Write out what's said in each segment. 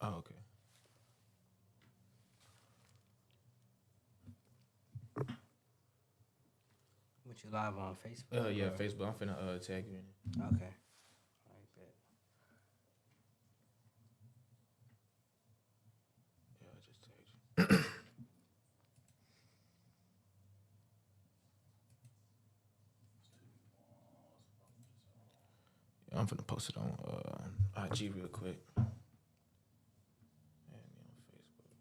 Oh, okay. What you live on Facebook? Yeah, Facebook. I'm finna tag you in it. Okay. All right, bet. Yeah, I just tagged you. Yeah, I'm finna post it on IG real quick. Add me on Facebook.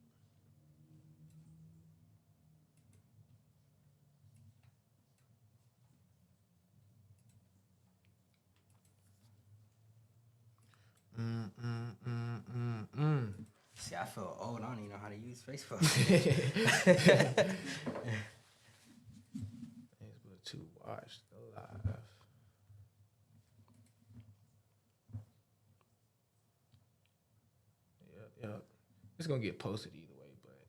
See, I feel old. I don't even know how to use Facebook. Facebook to watch the live. Yep. It's gonna get posted either way, but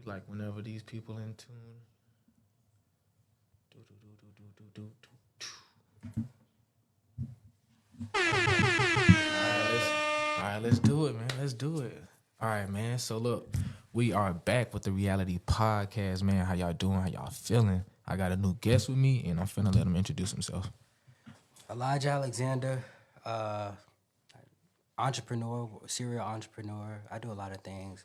like whenever these people in tune. All right, let's do it, man. Let's do it. All right, man. So look, we are back with the Reality Podcast, man. How y'all doing? How y'all feeling? I got a new guest with me, and I'm finna let him introduce himself. Elijah Alexander, entrepreneur, serial entrepreneur. I do a lot of things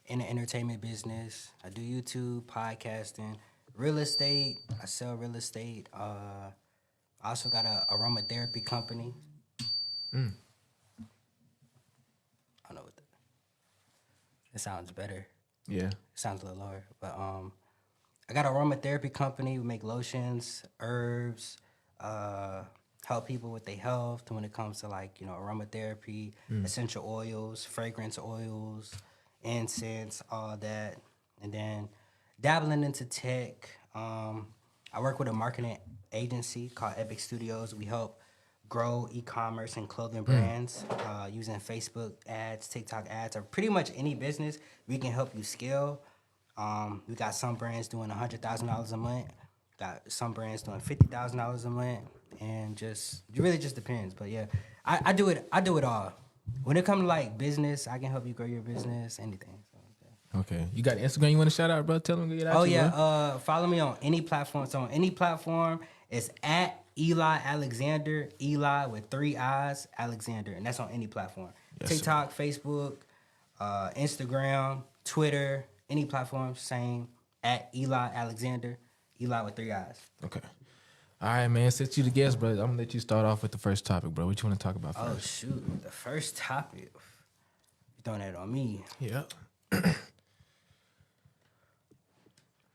in the entertainment business. I do YouTube, podcasting, real estate. I sell real estate. I also got a aromatherapy company. I don't know what it sounds better. Yeah. It sounds a little lower, but I got an aromatherapy company. We make lotions, herbs, help people with their health when it comes to like, aromatherapy, essential oils, fragrance oils, incense, all that. And then dabbling into tech. I work with a marketing agency called Epic Studios. We help grow e-commerce and clothing brands using Facebook ads, TikTok ads, or pretty much any business. We can help you scale. We got some brands doing $100,000 a month. Got some brands doing $50,000 a month, and it really just depends. But yeah, I do it all. When it comes to like business, I can help you grow your business, anything. So, yeah. Okay. You got Instagram you want to shout out, bro? Tell them to get out. Oh yeah, follow me on any platform. So on any platform, it's at Eli Alexander, Eli with 3 I's, Alexander, and that's on any platform. Yes, TikTok, Facebook, Instagram, Twitter, any platform, same at Eli Alexander, Eli with 3 I's. Okay. All right, man. Since you the guest, bro, I'm gonna let you start off with the first topic, bro. What you want to talk about first? Oh shoot, the first topic. You throwing that on me? Yeah.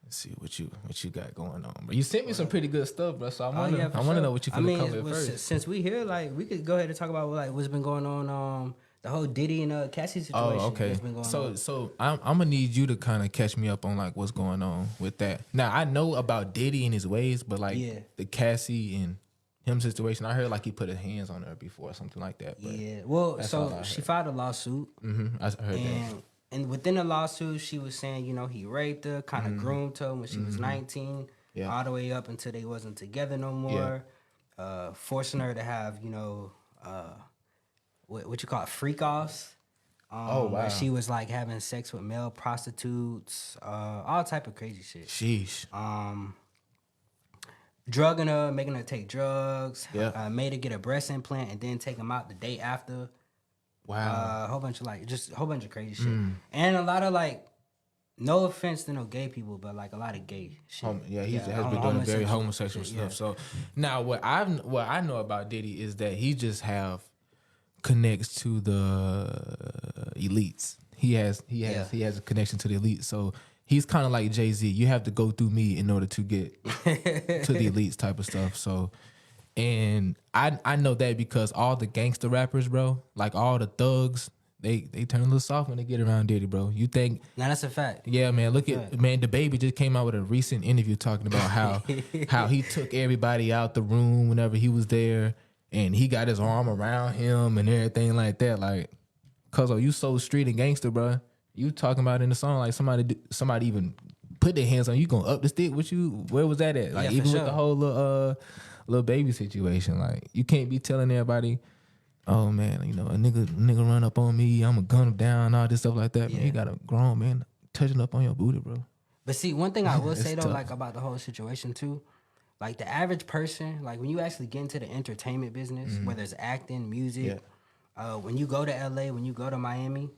Let's see what you got going on, bro. You sent me some pretty good stuff, bro. So I want to know what you finna come with first. Since we here, like we could go ahead and talk about like what's been going on. The whole Diddy and Cassie situation. Oh, okay. That's been going on. So I'm gonna need you to kind of catch me up on like what's going on with that. Now I know about Diddy and his ways, but like the Cassie and him situation, I heard like he put his hands on her before or something like that. But yeah. Well, so she filed a lawsuit. I heard that. And within the lawsuit, she was saying, he raped her, kind of groomed her when she was 19, all the way up until they wasn't together no more, forcing her to have, what you call it, freak-offs. Where she was like having sex with male prostitutes, all type of crazy shit. Sheesh. Drugging her, making her take drugs, made her get a breast implant and then take them out the day after. Wow. A whole bunch of crazy shit. And a lot of like, no offense to no gay people, but like a lot of gay shit. He has been doing very homosexual stuff. Yeah. So now what I know about Diddy is that he just have connects to the elites. He has a connection to the elites. So he's kind of like Jay-Z. You have to go through me in order to get to the elites type of stuff. So. And I know that because all the gangster rappers, bro, like all the thugs, they turn a little soft when they get around Diddy, bro. You think? Now that's a fact. Yeah, man. Look at the baby just came out with a recent interview talking about how he took everybody out the room whenever he was there, and he got his arm around him and everything like that. Like, cuz you so street and gangster, bro. You talking about in the song like somebody even put their hands on you, gonna up the stick with you. Where was that at? Like even with the whole little baby situation, like you can't be telling everybody oh man, you know, a nigga run up on me, I'ma gun him down, all this stuff like that. Man, you got a grown man touching up on your booty, bro. But see, one thing I will say though, tough. like about the whole situation too, like the average person, like when you actually get into the entertainment business, whether it's acting, music, when you go to LA, when you go to Miami,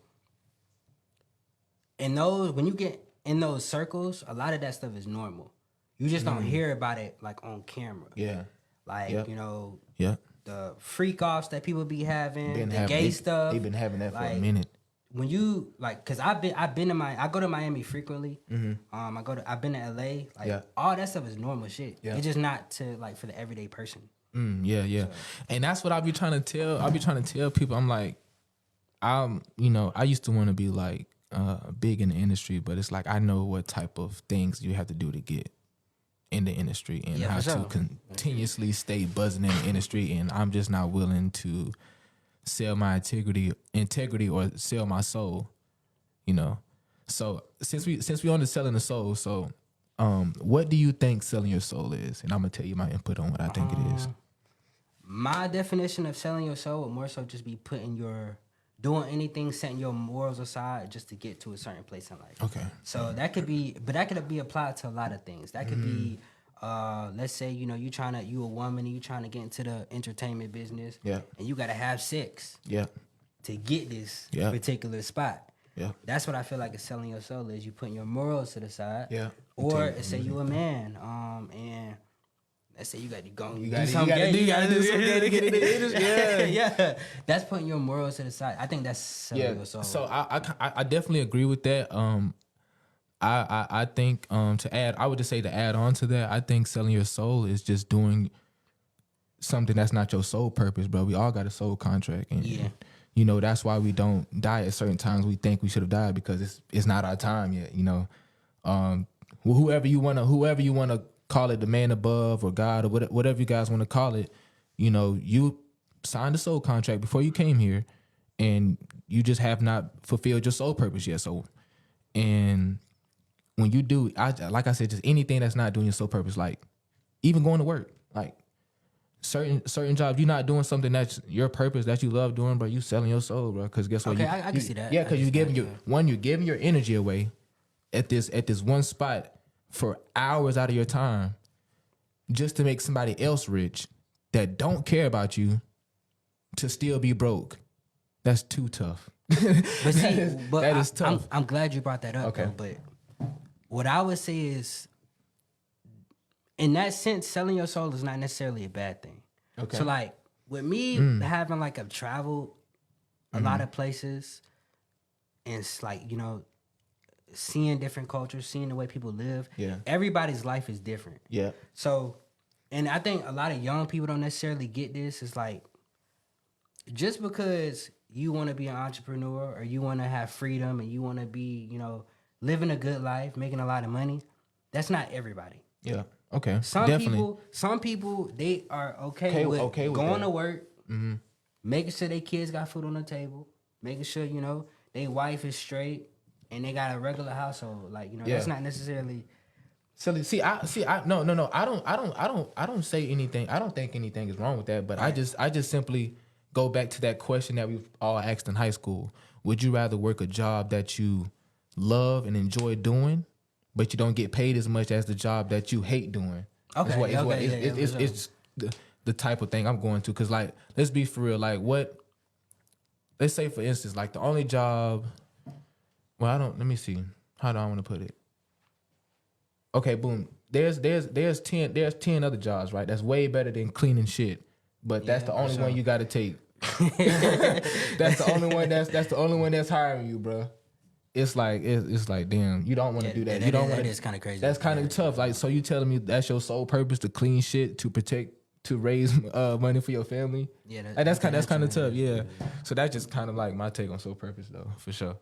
when you get in those circles, a lot of that stuff is normal. You just don't hear about it like on camera. Yeah. Like, you know, Yeah. the freak offs that people be having, the gay they, stuff. They've been having that for like, a minute. When you like, cause I go to Miami frequently. I've been to LA. Like all that stuff is normal shit. Yeah. It's just not to like for the everyday person. Yeah. And that's what I be trying to tell. I be trying to tell people. I'm like, you know, I used to want to be like big in the industry, but it's like I know what type of things you have to do to get in the industry and how to continuously stay buzzing in the industry, and I'm just not willing to sell my integrity or sell my soul, you know. So since we on the selling the soul, so what do you think selling your soul is? And I'm gonna tell you my input on what I think it is. My definition of selling your soul would more so just be doing anything, setting your morals aside just to get to a certain place in life. Okay. So that could be applied to a lot of things. That could be, let's say, you know, you a woman and you trying to get into the entertainment business. Yeah. And you got to have sex. Yeah. To get this particular spot. Yeah. That's what I feel like is selling your soul is you putting your morals to the side. Yeah. Or let's say you a man, and let's say you got to go. You got to do something to get in the industry. Yeah. Yeah. That's putting your morals to the side. I think that's selling your soul. So I definitely agree with that. I think I would just say to add on to that, I think selling your soul is just doing something that's not your soul purpose, bro. We all got a soul contract, and you know that's why we don't die at certain times. We think we should have died because it's not our time yet. You know, whoever you wanna call it, the man above or God or whatever you guys want to call it. You know, you signed a soul contract before you came here, and you just have not fulfilled your soul purpose yet. So, and when you do, like I said, just anything that's not doing your soul purpose, like even going to work, like certain jobs, you're not doing something that's your purpose that you love doing, but you selling your soul, bro. Because guess what? Okay, I can see that. Yeah, because you're giving you're giving your energy away at this one spot for hours out of your time just to make somebody else rich that don't care about you to still be broke. That's too tough. But see, that is tough. I'm glad you brought that up. Okay. Though, but what I would say is, in that sense, selling your soul is not necessarily a bad thing. Okay. So like with me having like I've traveled a lot of places, and it's like, you know, seeing different cultures, seeing the way people live. Yeah. Everybody's life is different. Yeah. So, and I think a lot of young people don't necessarily get this. It's like, just because you want to be an entrepreneur or you want to have freedom and you want to be, you know, living a good life, making a lot of money, that's not everybody. Yeah. Okay. Some Definitely. people, they are okay with going that. to work, making sure their kids got food on the table, making sure, you know, their wife is straight and they got a regular household. Like, you know, that's not necessarily. No. I don't say anything. I don't think anything is wrong with that. But I just simply go back to that question that we've all asked in high school. Would you rather work a job that you love and enjoy doing, but you don't get paid as much as the job that you hate doing? It's the type of thing I'm going to. Because, like, let's be for real. Like, let's say, for instance, like the only job. Well, let me see. How do I want to put it? Okay, boom. There's 10 other jobs, right? That's way better than cleaning shit. But that's the only one you got to take. That's the only one. That's the only one that's hiring you, bro. It's like damn, you don't want to do that. You don't want. That is kind of crazy. That's kind of tough. Like, so you telling me that's your sole purpose, to clean shit, to protect, to raise money for your family? Yeah, that's kind of tough. Yeah. So that's just kind of like my take on sole purpose, though, for sure.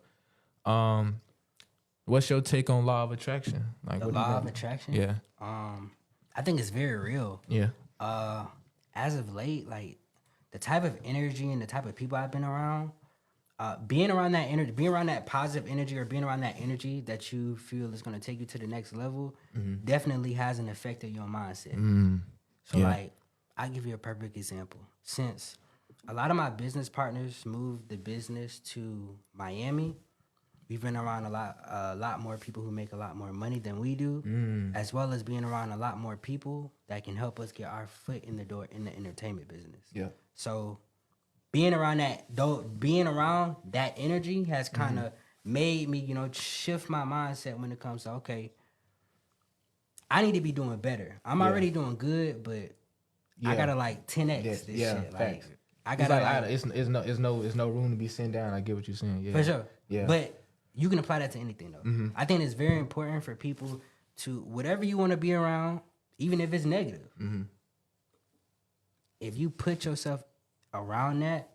What's your take on law of attraction? Like, the law of attraction? Yeah. I think it's very real. Yeah. As of late, like the type of energy and the type of people I've been around, being around that energy, being around that positive energy, or being around that energy that you feel is going to take you to the next level, definitely has an effect on your mindset. So, like, I'll give you a perfect example. Since A lot of my business partners moved the business to Miami. We've been around a lot more people who make a lot more money than we do, as well as being around a lot more people that can help us get our foot in the door in the entertainment business. Yeah. So being around that energy has kind of made me, shift my mindset when it comes to, okay, I need to be doing better. I'm already doing good, but I gotta like 10x this shit. Like, I gotta it's no room to be sitting down. I get what you're saying. Yeah, for sure. Yeah, but you can apply that to anything though. I think it's very important for people to whatever you want to be around, even if it's negative. If you put yourself around that,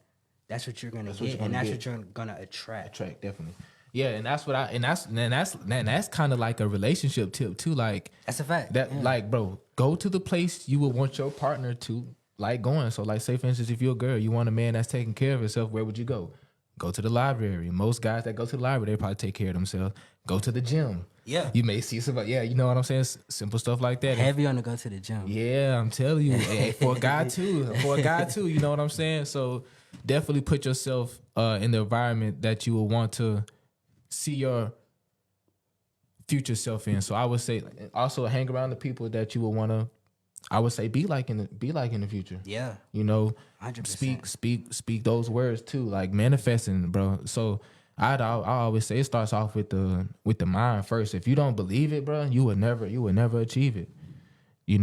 that's what you're gonna get, and that's what you're gonna attract. Definitely. Yeah, and that's what that's kind of like a relationship tip too. Like that's a fact. Like, bro, go to the place you would want your partner to like going. So, like, say for instance, if you're a girl, you want a man that's taking care of himself. Where would you go? Go to the library. Most guys that go to the library, they probably take care of themselves. Go to the gym. Yeah, you may see somebody. Yeah, you know what I'm saying. Simple stuff like that. Heavy on to go to the gym. Yeah, I'm telling you, for a guy too. You know what I'm saying. So definitely put yourself in the environment that you will want to see your future self in. So I would say also hang around the people that you would want to, I would say, be like in the future. Yeah. 100%. Speak those words too, like manifesting, bro. So I always say it starts off with the mind first. If you don't believe it, bro, you would never achieve it. You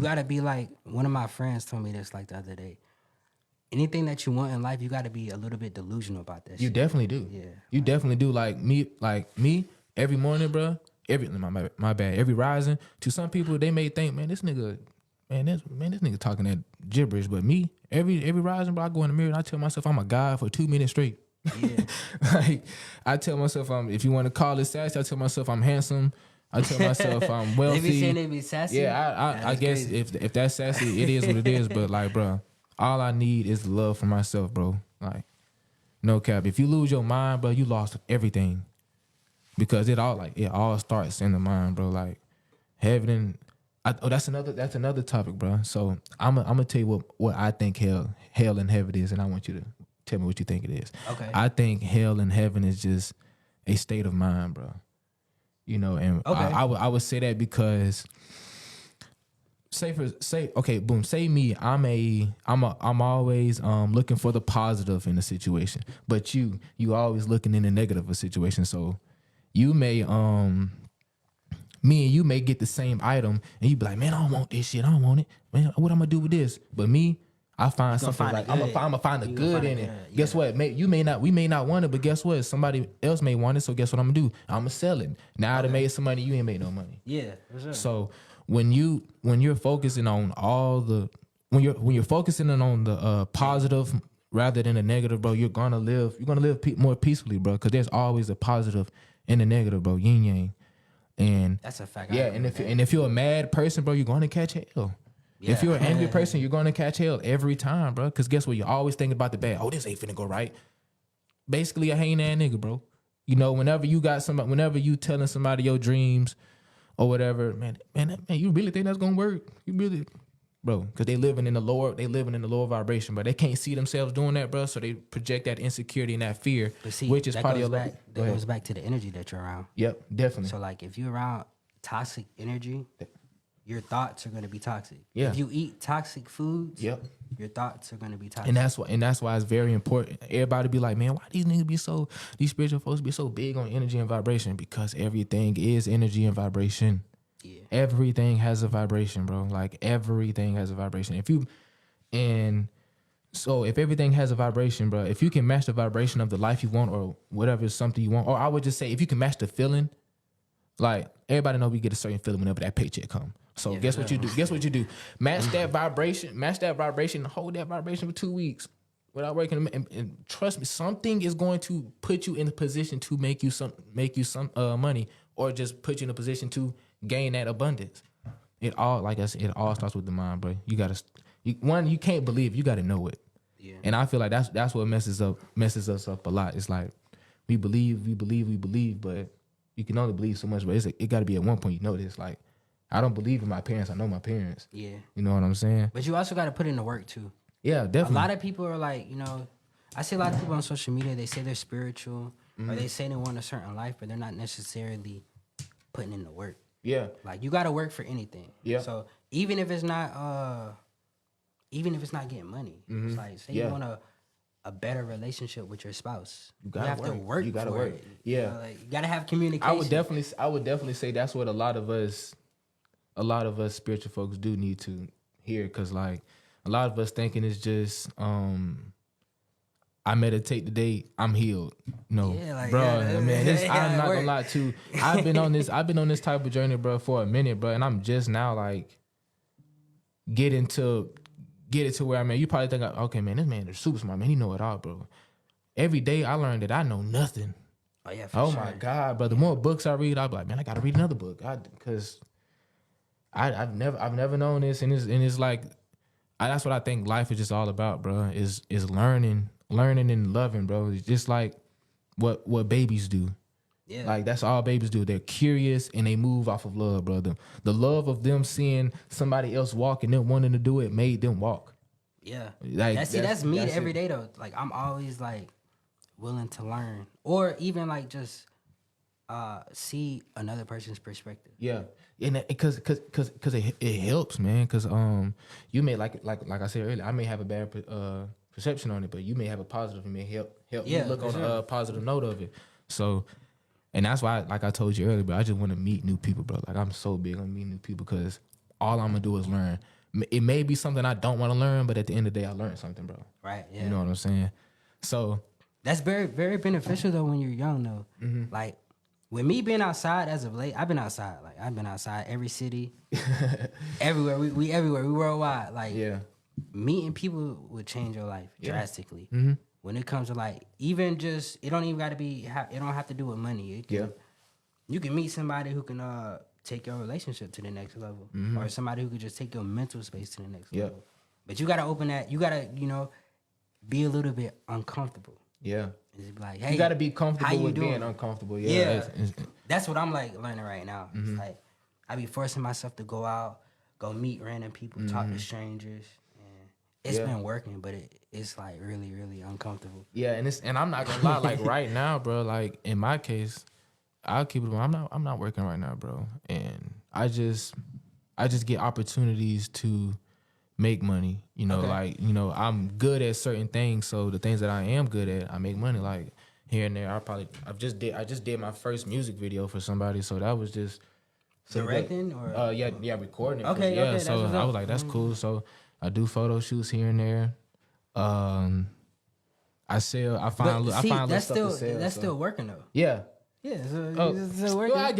gotta be like, one of my friends told me this like the other day. Anything that you want in life, you got to be a little bit delusional about that. You definitely do. Yeah, you definitely do. Like me, every morning, bro. My bad. Every rising, to some people, they may think, this nigga talking that gibberish. But me, every rising, bro, I go in the mirror and I tell myself I'm a god for 2 minutes straight. Yeah, like I tell myself if you want to call it sassy, I tell myself I'm handsome. I tell myself I'm wealthy. They be saying they be sassy. Yeah, I guess if that's sassy, it is what it is. But like, bro, all I need is love for myself, bro. Like, no cap. If you lose your mind, bro, you lost everything. Because it all starts in the mind, bro. Like, heaven and that's another topic, bro. So I'm gonna tell you what I think hell and heaven is, and I want you to tell me what you think it is. Okay. I think hell and heaven is just a state of mind, bro. And okay. I would say that because say me, I'm always looking for the positive in a situation, but you always looking in the negative of a situation. So you may me and you may get the same item and you be like, man, I don't want this shit, I don't want it, man, what I'm gonna do with this? But me, I find something like I'm gonna find the good in it. Yeah. Guess what? We may not want it, but guess what? Somebody else may want it. So guess what I'm gonna do? I'm gonna sell it. Now I done made some money. You ain't made no money. Yeah, for sure. So when you're focusing on when you're focusing on the positive rather than the negative, bro, you're gonna live more peacefully, bro. Because there's always a positive and a negative, bro. Yin yang. And that's a fact. Yeah, and if you're a mad person, bro, you're gonna catch hell. Yeah. If you're an angry person, you're gonna catch hell every time, bro. Because guess what? You're always thinking about the bad. Oh, this ain't finna go right. Basically, a hating ass nigga, bro. Whenever you telling somebody your dreams or whatever, man, you really think that's gonna work? You really, bro? Because they living in the lower vibration, but they can't see themselves doing that, bro. So they project that insecurity and that fear, which is part of your life. That goes back to the energy that you're around. Yep, definitely. So like, if you're around toxic energy, your thoughts are going to be toxic. Yeah. If you eat toxic foods, your thoughts are going to be toxic. And that's why it's very important. Everybody be like, man, why these spiritual folks be so big on energy and vibration? Because everything is energy and vibration. Yeah. Everything has a vibration, bro. Like, everything has a vibration. If everything has a vibration, bro, if you can match the vibration of the life you want or whatever, something you want, or I would just say, if you can match the feeling, like, everybody know we get a certain feeling whenever that paycheck come. So guess what you do? Match that vibration, hold that vibration for 2 weeks without working. And trust me, something is going to put you in a position to make you some money, or just put you in a position to gain that abundance. It all starts with the mind, bro. You can't believe, you gotta know it. Yeah. And I feel like that's what messes us up a lot. It's like we believe, but you can only believe so much. But it got to be at one point you know this. Like, I don't believe in my parents. I know my parents. Yeah. You know what I'm saying? But you also got to put in the work too. Yeah, definitely. A lot of people are like, I see a lot of people on social media, they say they're spiritual or they say they want a certain life, but they're not necessarily putting in the work. Yeah. Like, you got to work for anything. Yeah. So even if it's not getting money, it's like, say you want a better relationship with your spouse, you have to work. You gotta work. Yeah. You gotta have communication. I would definitely say that's what a lot of us spiritual folks do need to hear, because like a lot of us thinking it's just I meditate today, I'm healed. No, man, I'm not gonna lie to you. I've been on this type of journey, bro, for a minute, bro, and I'm just now like get it to where I'm at. You probably think, okay, man, this man is super smart, man. He know it all, bro. Every day I learn that I know nothing. Oh yeah, for sure. My God, bro. The more books I read, I'll be like, man, I gotta read another book. Because I've never known this, and it's like that's what I think life is just all about, bro. Is learning and loving, bro. It's just like what babies do. Yeah. Like, that's all babies do. They're curious and they move off of love, brother. The love of them seeing somebody else walk and them wanting to do it made them walk. Yeah. Like, that's me every day, though. Like, I'm always, like, willing to learn. Or even, like, just see another person's perspective. Yeah. And because it helps, man. Because you may, like I said earlier, I may have a bad perception on it, but you may have a positive. It may help me look on a positive note of it. So... And that's why, like I told you earlier, bro, I just want to meet new people, bro. Like, I'm so big on meeting new people because all I'm going to do is learn. It may be something I don't want to learn, but at the end of the day, I learned something, bro. Right, yeah. You know what I'm saying? So. That's very, very beneficial, though, when you're young, though. Mm-hmm. Like, with me being outside as of late, I've been outside. Like, I've been outside every city, everywhere. We everywhere. We worldwide. Like, meeting people would change your life drastically. Mm-hmm. When it comes to, like, even just, it don't even got to be, it don't have to do with money. You can meet somebody who can take your relationship to the next level, or somebody who could just take your mental space to the next level. But you got to open that, you got to, be a little bit uncomfortable. Yeah. And just be like, hey, you got to be comfortable with being uncomfortable. Yeah. That's what I'm, like, learning right now. Mm-hmm. It's like, I be forcing myself to go out, go meet random people, talk to strangers. It's been working, but it's like really, really uncomfortable. Yeah, and I'm not gonna lie, like right now, bro. Like in my case, I'll keep it. I'm not working right now, bro. And I just get opportunities to make money. Like I'm good at certain things, so the things that I am good at, I make money. Like here and there, I just did my first music video for somebody, so that was just directing or recording. Okay, so I was like, that's cool. So. I do photo shoots here and there. I find little stuff to sell. That's still working though. Yeah. Yeah. So it's still working. Well, I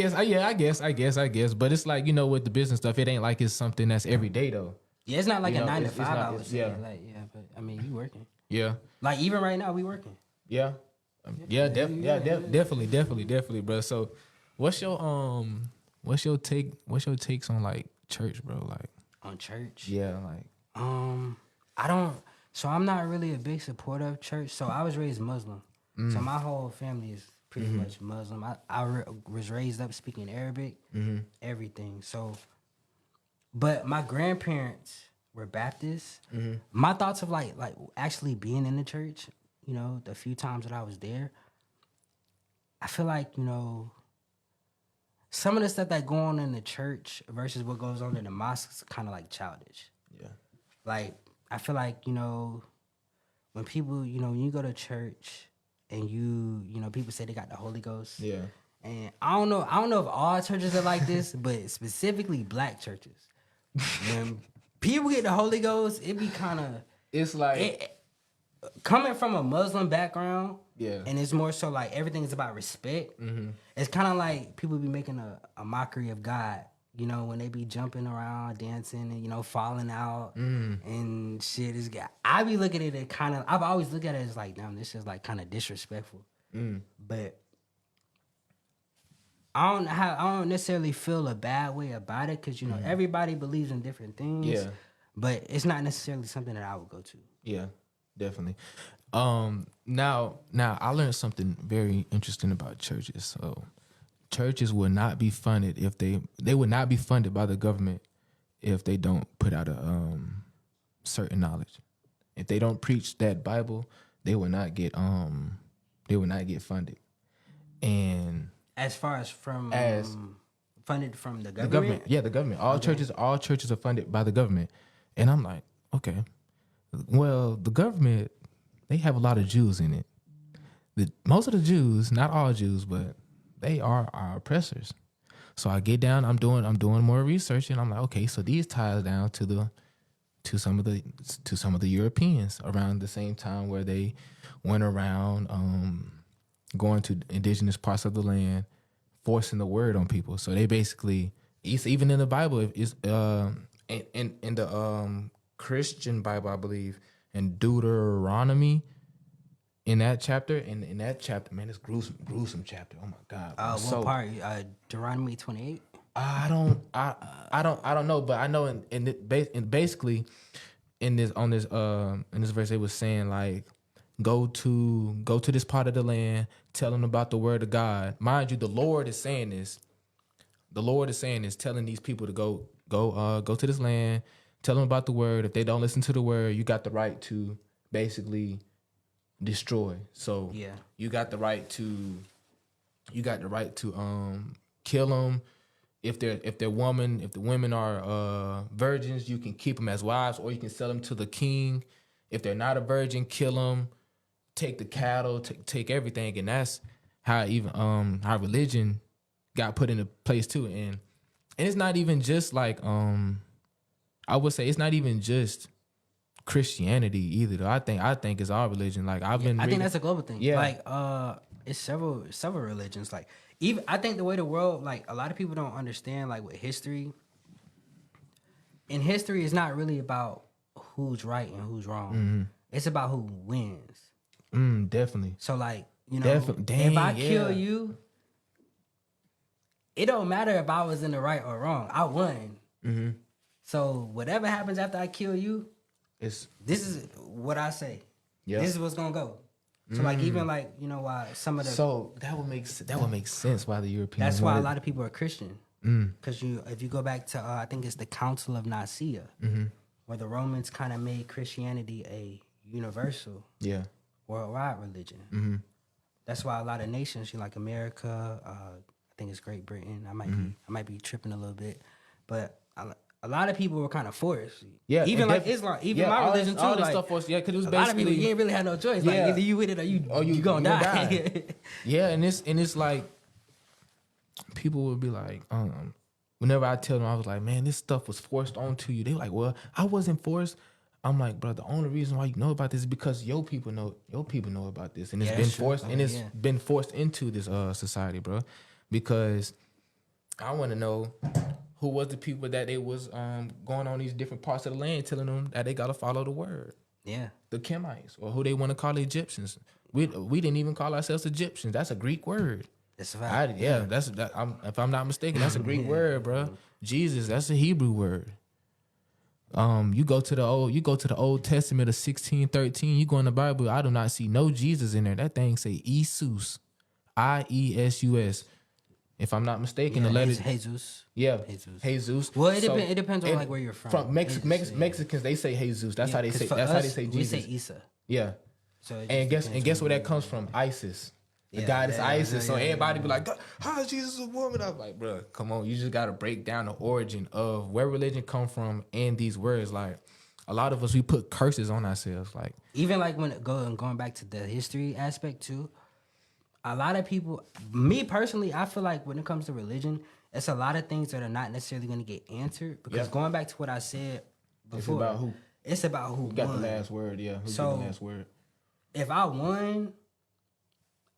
guess. But it's like, with the business stuff, it ain't like it's something that's every day though. Yeah, it's not like a 9 to 5. I would say. But I mean, you working. Yeah. Like even right now, we working. Yeah. Definitely, bro. So, what's your takes on like church, bro? Like on church? Yeah, like. I'm not really a big supporter of church. So I was raised Muslim. So my whole family is pretty much Muslim. I was raised up speaking Arabic, everything. So, but my grandparents were Baptists. My thoughts of like actually being in the church, the few times that I was there, I feel like, some of the stuff that go on in the church versus what goes on in the mosque is kind of like childish. Yeah. Like, I feel like, when people, when you go to church and people say they got the Holy Ghost. Yeah. And I don't know if all churches are like this, but specifically black churches. When people get the Holy Ghost, it be kind of... It's like... Coming from a Muslim background, and it's more so like everything is about respect. It's kind of like people be making a mockery of God, when they be jumping around, dancing, and falling out and shit. I be looking at it kind of. I've always looked at it as like, damn, this is like kind of disrespectful. But I don't necessarily feel a bad way about it because everybody believes in different things. Yeah, but it's not necessarily something that I would go to. Yeah. Definitely. Now I learned something very interesting about churches. So churches will not be funded if they would not be funded by the government if they don't put out a certain knowledge. If they don't preach that Bible, they will not get funded. And as far as funded from the government? The government, yeah, the government. All churches are funded by the government. And I'm like, okay, well, the government, they have a lot of Jews in it. Most of the Jews, not all Jews, but they are our oppressors. So I get down, I'm doing more research, and I'm like, okay, so these ties down to some of the Europeans around the same time where they went around going to indigenous parts of the land, forcing the word on people. So they basically, even in the Bible, in the Christian Bible, I believe, in Deuteronomy, in that chapter, man, it's gruesome chapter. Oh my God. What part? Deuteronomy 28. I don't know, but I know basically in this verse they was saying like, go to this part of the land, tell them about the word of God. Mind you, the Lord is saying this. The Lord is saying this, telling these people to go to this land, tell them about the word. If they don't listen to the word, you got the right to basically destroy. So yeah, you got the right to kill them. If the women are virgins, you can keep them as wives, or you can sell them to the king. If they're not a virgin, kill them, take the cattle, take everything, and that's how even our religion got put into place too. And it's not even just like I would say it's not even just Christianity either, though. I think it's our religion. Like I think that's a global thing. Yeah. Like it's several religions. Like even I think the way the world, like a lot of people don't understand, like with history. In history, it's not really about who's right and who's wrong. Mm-hmm. It's about who wins. Definitely. So like, you know, if I kill you, it don't matter if I was in the right or wrong. I won. Mm-hmm. So whatever happens after I kill you, this is what I say. Yep. This is what's gonna go. So like even like, you know, why some of the that would make sense why the Europeans. That's why a lot of people are Christian. Because if you go back to I think it's the Council of Nicaea, where the Romans kind of made Christianity a universal, worldwide religion. That's why a lot of nations, like America, I think it's Great Britain. I might be tripping a little bit, but a lot of people were kind of forced. Yeah, even like Islam, even my religion too. All this stuff forced. Yeah, because it was basically a lot of people, you ain't really had no choice. Like either you with it or you gonna die. Yeah, and it's like people would be like, whenever I tell them, I was like, man, this stuff was forced onto you. They like, well, I wasn't forced. I'm like, bro, the only reason why you know about this is because your people know about this, and it's been forced, and it's been forced into this society, bro. Because I want to know who was the people that they was going on these different parts of the land, telling them that they gotta follow the word. Yeah, the Kemites, or who they want to call the Egyptians. We didn't even call ourselves Egyptians. That's a Greek word. That's right. If I'm not mistaken, that's a Greek word, bro. Jesus, that's a Hebrew word. You go to the Old Testament of 16:13. You go in the Bible. I do not see no Jesus in there. That thing say Isus, IESUS. If I'm not mistaken, the letter Jesus. Yeah, Jesus. Well, it depends on like where you're from. From Mexicans, they say Jesus. That's how they say. That's how they say Jesus. We say Isa. Yeah. So guess where that comes from? Isis. The goddess Isis. So everybody be like, how is Jesus a woman? I'm like, bro, come on. You just got to break down the origin of where religion come from and these words. Like, a lot of us, we put curses on ourselves. Like, even like going back to the history aspect too, a lot of people, me personally, I feel like when it comes to religion, it's a lot of things that are not necessarily going to get answered. Because going back to what I said before, it's about who got the last word. Yeah, who got the last word. If I won,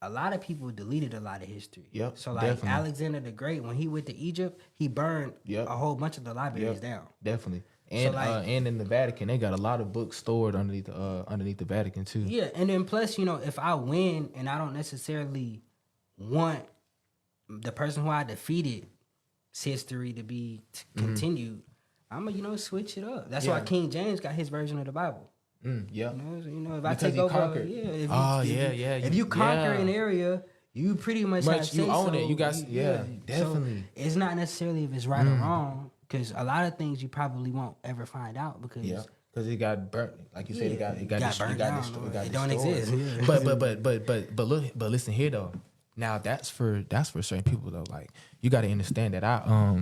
a lot of people deleted a lot of history. Yep. So like definitely. Alexander the Great, when he went to Egypt, he burned a whole bunch of the libraries down. Definitely. And and in the Vatican, they got a lot of books stored underneath the Vatican too. Yeah, and then plus, you know, if I win and I don't necessarily want the person who I defeated's history to be continued, I'm gonna switch it up. That's why King James got his version of the Bible. Yeah, you know, if I take over, if you conquer an area, you pretty much have you own so. it. You got definitely. So it's not necessarily if it's right or wrong. Because a lot of things you probably won't ever find out because because it got burnt. Like you said, it got burnt down. It don't destroyed. exist. Yeah. But listen here though. Now that's for certain people though. Like you got to understand that our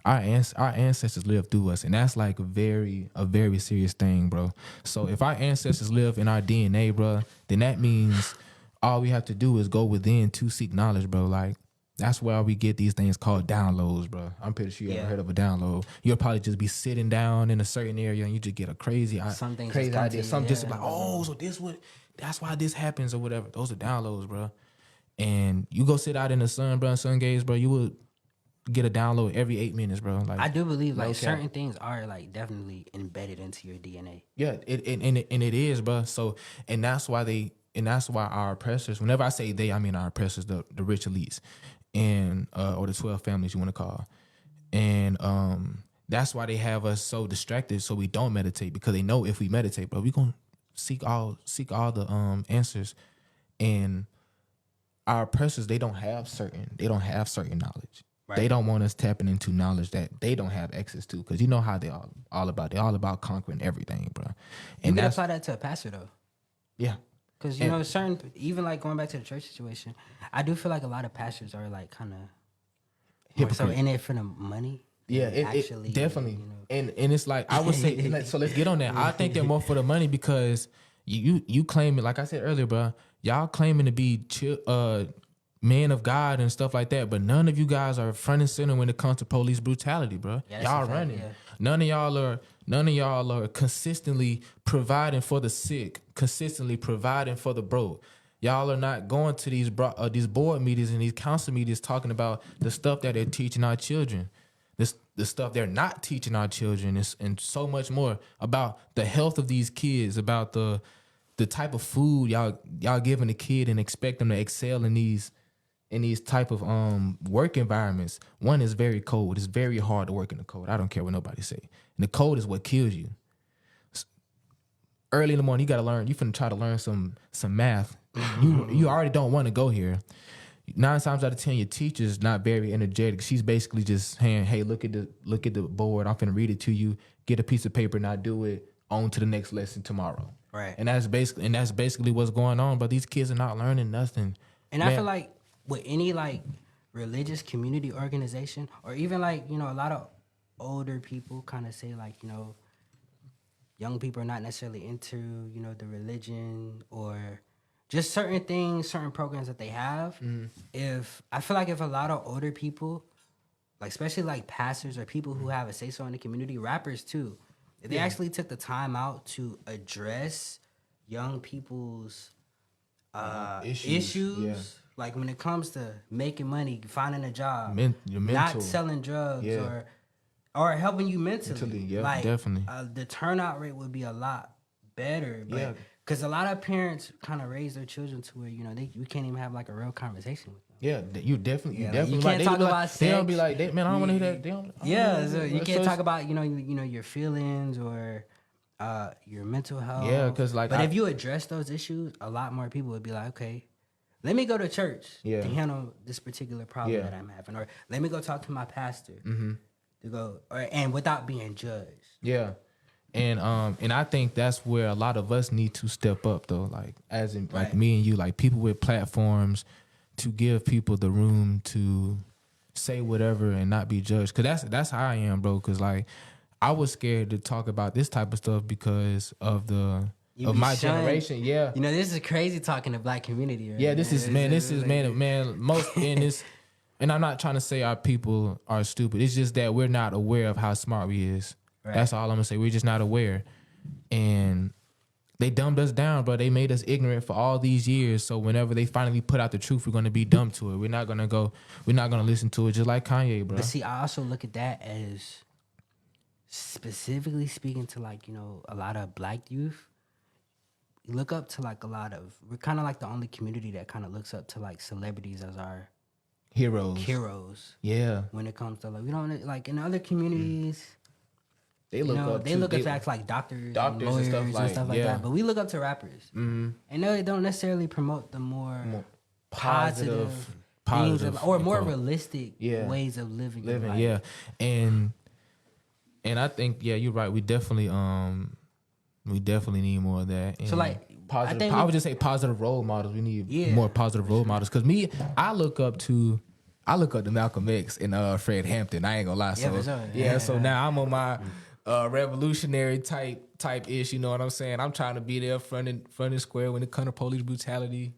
ancestors lived through us, and that's like a very serious thing, bro. So if our ancestors live in our DNA, bro, then that means all we have to do is go within to seek knowledge, bro. Like that's where we get these things called downloads, bro. I'm pretty sure you ever heard of a download. You'll probably just be sitting down in a certain area and you just get a crazy idea. Something just like, oh, so that's why this happens or whatever. Those are downloads, bro. And you go sit out in the sun, bro, sun gaze, bro, you will get a download every 8 minutes, bro. Like I do believe like certain things are like definitely embedded into your DNA. Yeah, it is, bro. So and that's why our oppressors, whenever I say they, I mean our oppressors, the rich elites and or the 12 families you want to call. And that's why they have us so distracted so we don't meditate, because they know if we meditate, bro, we're gonna seek all the answers. And our oppressors, they don't have certain knowledge. Right. They don't want us tapping into knowledge that they don't have access to, because you know how they all about. They're all about conquering everything, bro. And you can apply that to a pastor though. Yeah. Because you know, certain, even like going back to the church situation, I do feel like a lot of pastors are like kind of so in it for the money. Yeah, it definitely. You know. And it's like I would say. So let's get on that. I think they're more for the money because you claim it. Like I said earlier, bro, y'all claiming to be men of God and stuff like that, but none of you guys are front and center when it comes to police brutality, bro. Yeah, y'all running. Yeah. None of y'all are consistently providing for the sick, consistently providing for the broke. Y'all are not going to these board meetings and these council meetings talking about the stuff that they're teaching our children, the stuff they're not teaching our children, and so much more about the health of these kids, about the type of food y'all giving the kid and expect them to excel in these type of work environments. One is very cold. It's very hard to work in the cold. I don't care what nobody say. And the cold is what kills you. Early in the morning, you gotta learn. You finna try to learn some math. You already don't want to go here. 9 times out of 10, your teacher's not very energetic. She's basically just saying, "Hey, look at the board. I'm finna read it to you. Get a piece of paper and I do it. On to the next lesson tomorrow." Right. And that's basically what's going on. But these kids are not learning nothing. And man, I feel like with any like religious community organization, or even like, you know, a lot of older people kind of say like, you know, young people are not necessarily into, you know, the religion or just certain things, certain programs that they have. If I feel like if a lot of older people, like especially like pastors or people who have a say so in the community, rappers too, if they actually took the time out to address young people's issues. Like when it comes to making money, finding a job, not selling drugs, or helping you mentally. Yeah, like, definitely. The turnout rate would be a lot better. But because a lot of parents kind of raise their children to where, you know, we can't even have like a real conversation with them. Yeah, you definitely. You can't talk about sex. They don't be like, man, I don't want to hear that. So you can't talk about, you know your feelings or your mental health. Yeah, because like, but if you address those issues, a lot more people would be like, okay, let me go to church to handle this particular problem that I'm having, or let me go talk to my pastor to go, and without being judged. Yeah, and I think that's where a lot of us need to step up, though. Like as in like me and you, like people with platforms, to give people the room to say whatever and not be judged. Cause that's how I am, bro. Cause like I was scared to talk about this type of stuff because of my generation. Yeah, you know, this is crazy talking to Black community. Right? Yeah, this is most in this. And I'm not trying to say our people are stupid. It's just that we're not aware of how smart we is. Right. That's all I'm gonna say. We're just not aware, and they dumbed us down, bro. They made us ignorant for all these years. So whenever they finally put out the truth, we're gonna be dumb to it. We're not gonna listen to it. Just like Kanye, bro. But see, I also look at that as specifically speaking to, like, you know, a lot of Black youth. Look up to like we're kind of like the only community that kind of looks up to like celebrities as our heroes. Yeah. When it comes to like, we don't like in other communities. They look up to acts like doctors and lawyers and stuff like that. But we look up to rappers. Mm-hmm. And they don't necessarily promote the more positive things or more realistic ways of living. Yeah. And And I think, yeah, you're right. We definitely need more of that. And So like, positive. I would just say positive role models. We need more positive role models. Because I look up to Malcolm X and Fred Hampton. I ain't gonna lie. So so now I'm on my revolutionary type ish. You know what I'm saying? I'm trying to be there front and square when it comes to police brutality.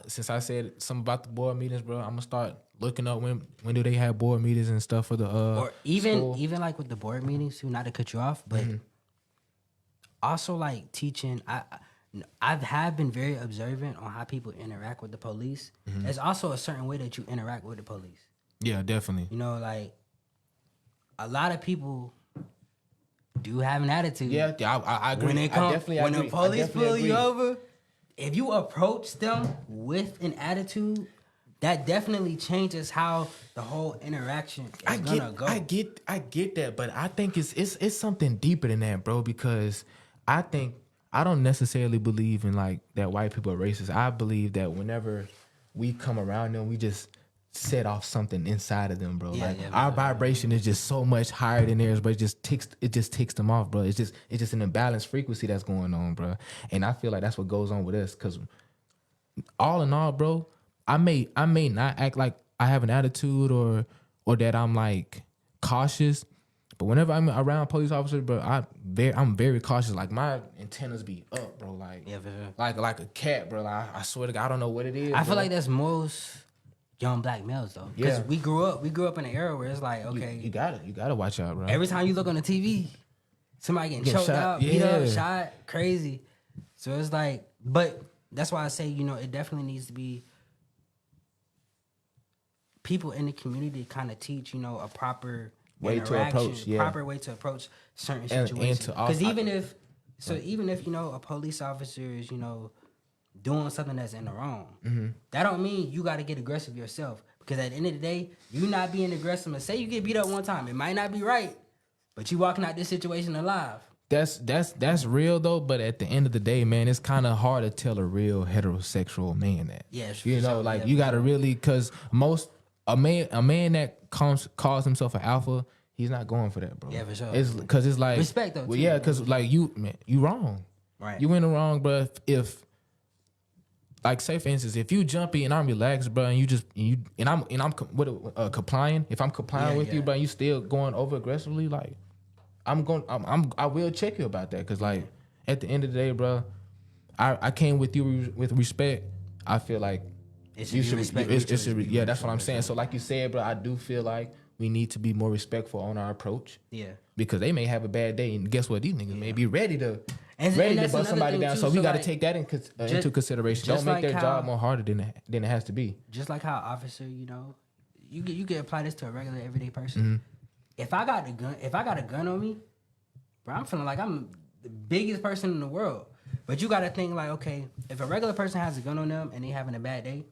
Since I said something about the board meetings, bro, I'm gonna start looking up when do they have board meetings and stuff for the or even school. even like with the board meetings too. Not to cut you off, but also like teaching. I have been very observant on how people interact with the police. There's also a certain way that you interact with the police. Yeah, definitely. You know, like a lot of people do have an attitude. Yeah, I agree. When the police pull you over, if you approach them with an attitude, that definitely changes how the whole interaction is gonna go. I get that, but I think it's something deeper than that, bro. Because I don't necessarily believe in like that white people are racist. I believe that whenever we come around them, we just set off something inside of them, bro. Our vibration is just so much higher than theirs, but it just ticks them off, bro. It's just an imbalanced frequency that's going on, bro. And I feel like that's what goes on with us, because all in all, bro, I may not act like I have an attitude or that I'm like cautious, but whenever I'm around police officers, bro, I'm very cautious. Like my antennas be up, bro. Like like a cat, bro. Like, I swear to God, I don't know what it is. I feel like that's most young black males though, because we grew up in an era where it's like, okay, you gotta watch out, bro. Every time you look on the TV, somebody getting choked out, beat up, shot, crazy. So it's like, but that's why I say, you know, it definitely needs to be people in the community kind of teach, you know, a proper way to approach, proper way to approach certain situations. Because even if you know a police officer is, you know, doing something that's in the wrong, that don't mean you got to get aggressive yourself. Because at the end of the day, you not being aggressive, and say you get beat up one time, it might not be right, but you walking out this situation alive. That's real though, but at the end of the day, man, it's kind of hard to tell a real heterosexual man that. Yeah, you know, like you got to really, because a man that calls himself an alpha, he's not going for that, bro. Yeah, for sure. It's because it's like respect though. Well, yeah, because like you wrong. Right. You in the wrong, bro. If like, say for instance, if you jumpy and I'm relaxed, bro, and I'm complying. If I'm complying with you, bro, and you still going over aggressively, like I will check you about that, because like at the end of the day, bro, I came with you with respect. I feel like you should respect. Yeah, that's what I'm saying. So like you said, bro, I do feel like we need to be more respectful on our approach. Yeah, because they may have a bad day, and guess what? These niggas may be ready to bust somebody down. So we got to take that into consideration. Don't make their job more harder than it has to be. Just like how officer, you know, you can apply this to a regular everyday person. If I got a gun on me, bro, I'm feeling like I'm the biggest person in the world. But you got to think like, okay, if a regular person has a gun on them and they having a bad day,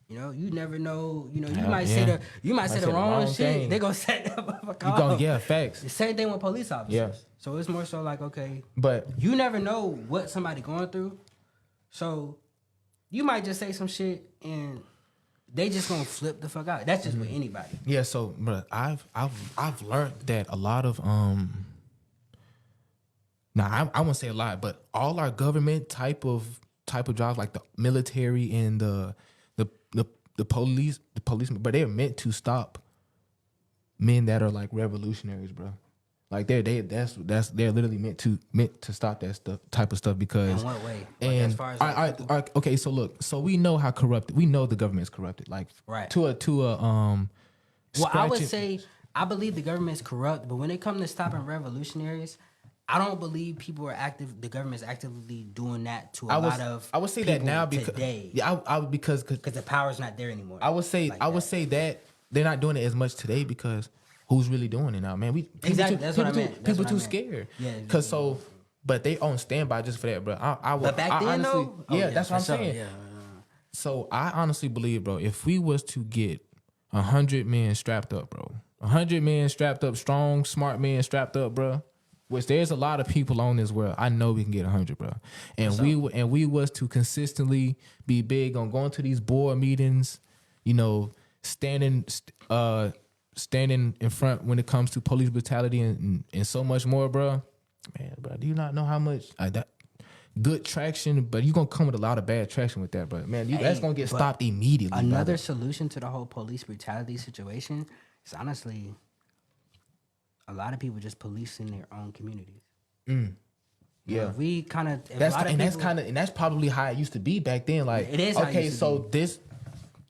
you know, you never know. You know, you might say the wrong shit. They gonna set the fuck off. Yeah, facts. The same thing with police officers. Yeah. So it's more so like, okay, but you never know what somebody going through. So you might just say some shit and they just gonna flip the fuck out. That's just with anybody. Yeah. So, bro, I've learned that a lot of Now I won't say a lot, but all our government type of jobs, like the military and the police, but they're meant to stop men that are like revolutionaries, bro. Like they're literally meant to stop that type of stuff, because in what way? And like as far as okay, so look, so we know how corrupted. We know the government's corrupted, like right to a Well, I would say I believe the government's corrupt, but when it comes to stopping revolutionaries, I don't believe people are active. The government's actively doing that to a lot of. I would say that now because today. Yeah, I would because the power's not there anymore. I would say that they're not doing it as much today, because who's really doing it now, man? People too scared. Yeah. Because but they on standby just for that, bro. But back then, honestly, though, yeah, that's what I'm saying. Yeah. So I honestly believe, bro, if we was to get 100 men strapped up, bro, 100 men strapped up, strong, smart men strapped up, bro. Which there's a lot of people on this world. I know we can get 100, bro. And we was to consistently be big on going to these board meetings, you know, standing standing in front when it comes to police brutality and so much more, bro. Man, bro, do you not know how much that good traction? But you gonna come with a lot of bad traction with that, bro. Man, that's gonna get stopped immediately. Another solution to the whole police brutality situation is honestly a lot of people just policing their own communities. Yeah, we kind of that's probably how it used to be back then. Like, it is. Okay, so this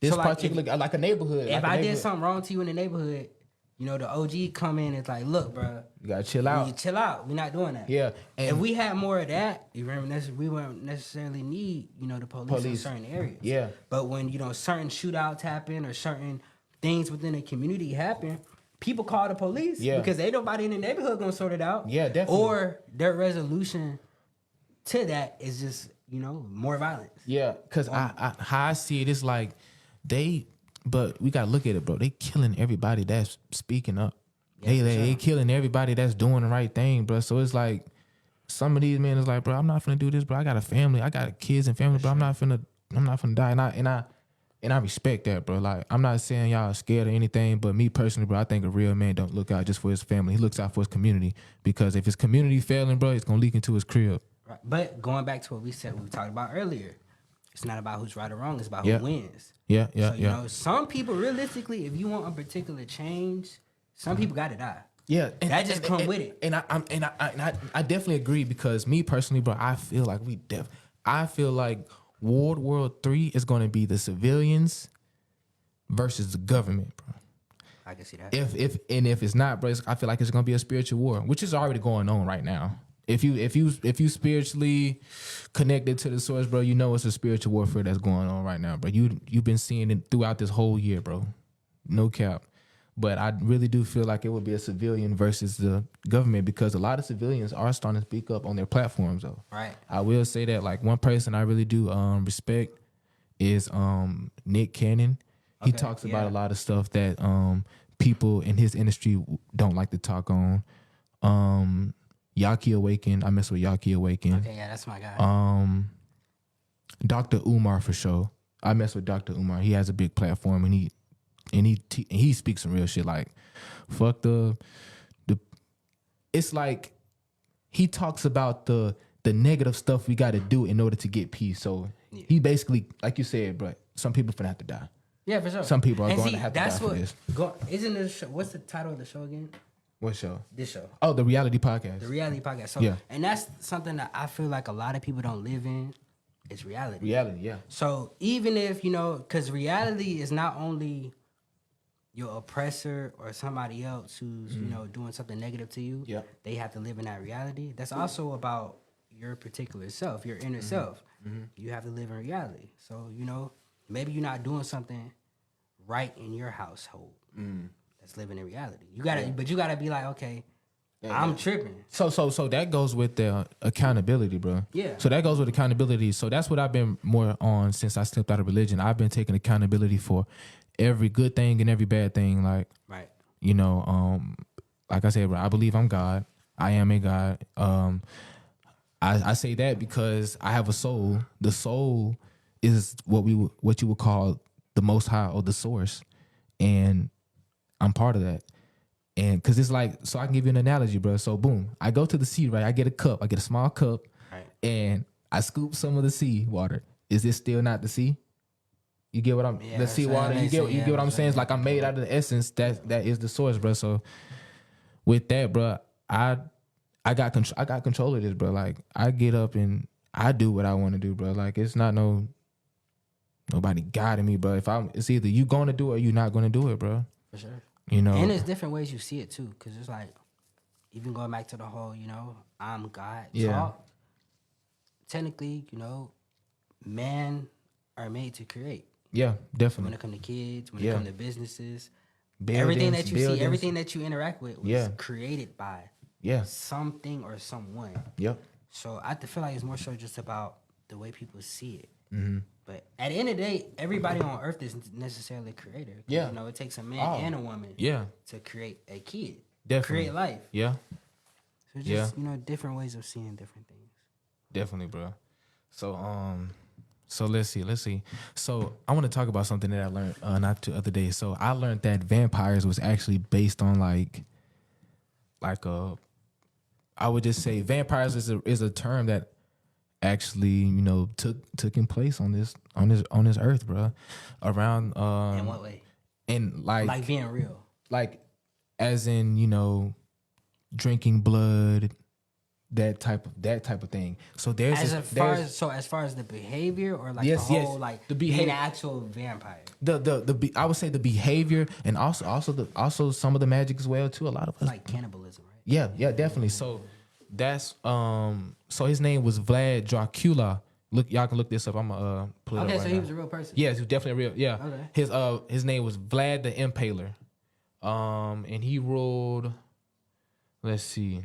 so particular like a neighborhood. If I did something wrong to you in the neighborhood, you know, the OG come in and it's like, look, bro, you gotta chill out. You chill out. We're not doing that. Yeah. And if we had more of that, you remember, we wouldn't necessarily need, you know, the police in certain areas. Yeah. But when, you know, certain shootouts happen or certain things within the community happen, people call the police because ain't nobody in the neighborhood gonna sort it out. Yeah, definitely. Or their resolution to that is just, you know, more violence. Yeah, because how I see it is like but we gotta look at it, bro. They killing everybody that's speaking up. Yeah, they killing everybody that's doing the right thing, bro. So it's like some of these men is like, bro, I'm not finna do this, bro. I got a family, I got kids and family, bro. I'm not finna die. And I respect that, bro. Like, I'm not saying y'all are scared or anything, but me personally, bro, I think a real man don't look out just for his family. He looks out for his community, because if his community failing, bro, it's gonna leak into his crib. Right. But going back to what we talked about earlier, it's not about who's right or wrong. It's about who wins. Yeah. So, you know, some people, realistically, if you want a particular change, some people got to die. Yeah, that just come with it. And I definitely agree, because me personally, bro, I feel like I feel like World War III is going to be the civilians versus the government, bro. I can see that. If it's not, bro, I feel like it's going to be a spiritual war, which is already going on right now. If you spiritually connected to the source, bro, you know it's a spiritual warfare that's going on right now, bro. You've been seeing it throughout this whole year, bro. No cap. But I really do feel like it would be a civilian versus the government, because a lot of civilians are starting to speak up on their platforms, though. Right. I will say that, like, one person I really do respect is Nick Cannon. He talks about a lot of stuff that people in his industry don't like to talk on. Yaki Awaken, I mess with Yaki Awaken. Okay, yeah, that's my guy. Dr. Umar, for sure. I mess with Dr. Umar. He has a big platform, and he speaks some real shit. Like, fuck the. It's like he talks about the negative stuff we got to do in order to get peace. So he basically, like you said, bro, some people finna have to die. Yeah, for sure. Some people are going to have to die for this. Isn't this show, what's the title of the show again? What show? This show. Oh, the reality podcast. The reality podcast. So, and that's something that I feel like a lot of people don't live in. It's reality. Reality, yeah. So even if, you know, because reality is not only your oppressor or somebody else who's, you know, doing something negative to you. Yeah. They have to live in that reality. That's also about your particular self, your inner self. You have to live in reality. So, you know, maybe you're not doing something right in your household. That's living in reality. You gotta, but you gotta be like, okay, I'm tripping. So that goes with the accountability, bro. Yeah. So that goes with accountability. So that's what I've been more on since I stepped out of religion. I've been taking accountability for every good thing and every bad thing. Like, right. You know, like I said, bro, I believe I'm God. I am a God. I say that because I have a soul. The soul is what you would call the Most High, or the source, and I'm part of that. And because it's like, so I can give you an analogy, bro. So boom, I go to the sea, right? I get a small cup, right, and I scoop some of the sea water. Is this still not the sea? You get what I'm? The sea water. You get what I'm saying? It's like I'm made out of the essence that is the source, bro. So with that, bro, I got control of this, bro. Like, I get up and I do what I want to do, bro. Like, it's not nobody guiding me, bro. It's either you gonna do it or you not gonna do it, bro. For sure. You know, and there's different ways you see it too, because it's like, even going back to the whole, you know, I'm God talk. Technically, you know, men are made to create. Yeah, definitely. When it comes to kids, when it comes to businesses, buildings, everything that you see, everything that you interact with was created by Yeah. something or someone. Yep. So I feel like it's more so just about the way people see it. Mm-hmm. But at the end of the day, everybody on earth isn't necessarily a creator. Yeah. You know, it takes a man and a woman to create a kid. Definitely. Create life. Yeah. So just, you know, different ways of seeing different things. Definitely, bro. So, So let's see. So I want to talk about something that I learned not the other day. So I learned that vampires was actually based on like I would just say vampires is a term that actually took in place on this earth, bro. Around In what way? and Like being real. like as in drinking blood, that type of thing. So there's As far as the behavior or like the whole like the being behavior, an actual vampire. I would say the behavior and also some of the magic as well too. A lot of us It's like cannibalism, right? Yeah, definitely. So that's so his name was Vlad Dracula. Look, y'all can look this up. I'm gonna pull it up. Okay, right so he now. was a real person. Yeah, he was definitely real. Yeah. Okay. His name was Vlad the Impaler. And he ruled, let's see.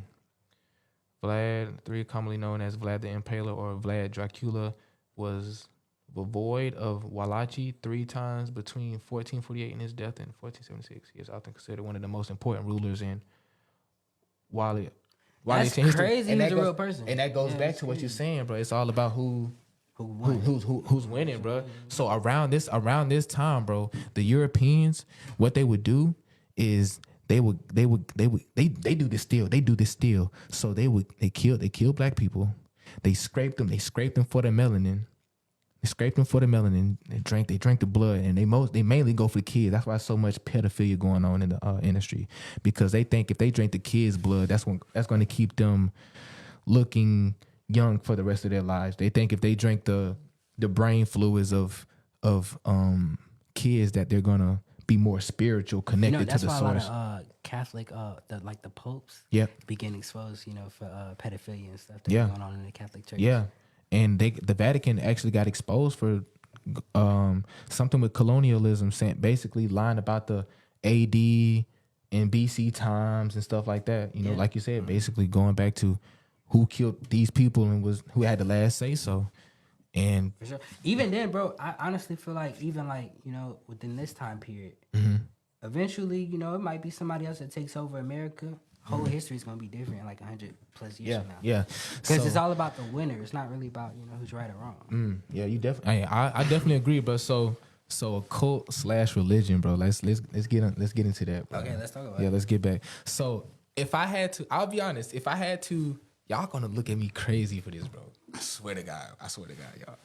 Vlad, III, commonly known as Vlad the Impaler or Vlad Dracula, was the void of Walachi 3 times between 1448 and his death in 1476. He is often considered one of the most important rulers in Wali. That's crazy. He's a real person, and that goes back to what you're saying, bro. It's all about who's winning, bro. So around this time, bro, the Europeans, what they would do is they do this still. So they kill black people. They scraped them for the melanin. They drank the blood, and they mainly go for the kids. That's why so much pedophilia going on in the industry, because they think if they drink the kids' blood, that's going to keep them looking young for the rest of their lives. They think if they drink the brain fluids of kids, that they're gonna be more spiritual, connected to the source. That's why a lot of Catholic, the popes, be getting exposed, for pedophilia and stuff that's going on in the Catholic Church. Yeah. And the Vatican actually got exposed for something with colonialism, basically lying about the AD and BC times and stuff like that. Like you said, basically going back to who killed these people and who had the last say so. And for sure. Even then, bro, I honestly feel like even like within this time period, eventually it might be somebody else that takes over America. Whole history is gonna be different in like 100+ years from now. Yeah, because it's all about the winner. It's not really about who's right or wrong. Yeah, you definitely. I definitely agree, bro. So a cult/religion, bro. Let's get into that, bro. Okay, let's talk about it. Yeah, let's get back. So if I had to, I'll be honest. If I had to, y'all gonna look at me crazy for this, bro. I swear to God, y'all.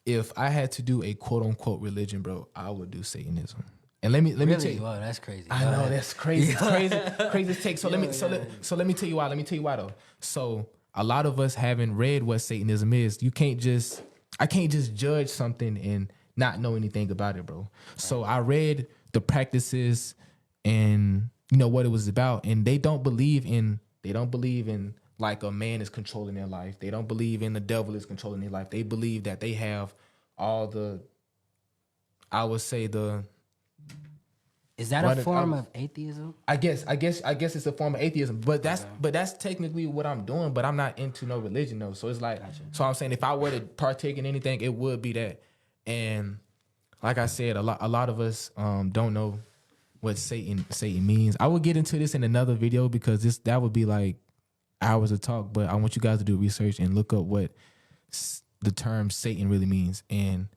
If I had to do a quote unquote religion, bro, I would do Satanism. And let me tell you. Wow, that's crazy. I know that's crazy. Crazy take. So let me tell you why. Let me tell you why though. So a lot of us haven't read what Satanism is. I can't just judge something and not know anything about it, bro. So I read the practices and what it was about, and they don't believe in like a man is controlling their life. They don't believe in the devil is controlling their life. They believe that they have all the, I would say Is that a form of atheism? I guess it's a form of atheism, but that's technically what I'm doing. But I'm not into no religion though, so it's like, so I'm saying if I were to partake in anything, it would be that. And like I said, a lot of us don't know what Satan means. I will get into this in another video because that would be like hours of talk. But I want you guys to do research and look up what the term Satan really means. And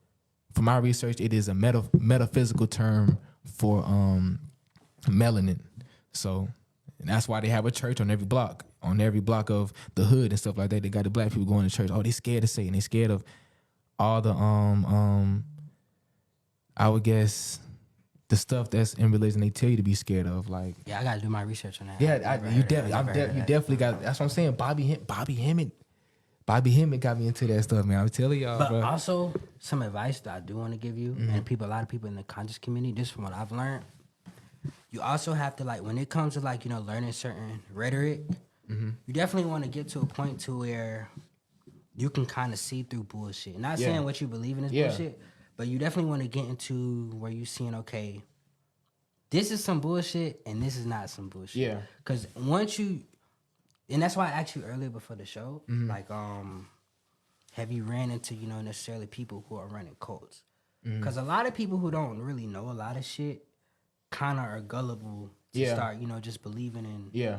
for my research, it is a metaphysical term for melanin. So and that's why they have a church on every block of the hood and stuff like that. They got the black people going to church. Oh, they scared of Satan. They scared of all the I would guess the stuff that's in religion they tell you to be scared of. Like, yeah, I gotta do my research on that. Yeah, you definitely got. That's what I'm saying. Bobby Hemmett got me into that stuff, man. I'm telling y'all, but bro. Also, some advice that I do want to give you, and a lot of people in the conscious community, just from what I've learned, you also have to, like, when it comes to, like, learning certain rhetoric, you definitely want to get to a point to where you can kind of see through bullshit. Not saying what you believe in is bullshit, but you definitely want to get into where you're seeing, okay, this is some bullshit and this is not some bullshit. Yeah. Because once you... And that's why I asked you earlier before the show, like, have you ran into, necessarily people who are running cults? Because a lot of people who don't really know a lot of shit kind of are gullible to start, just believing in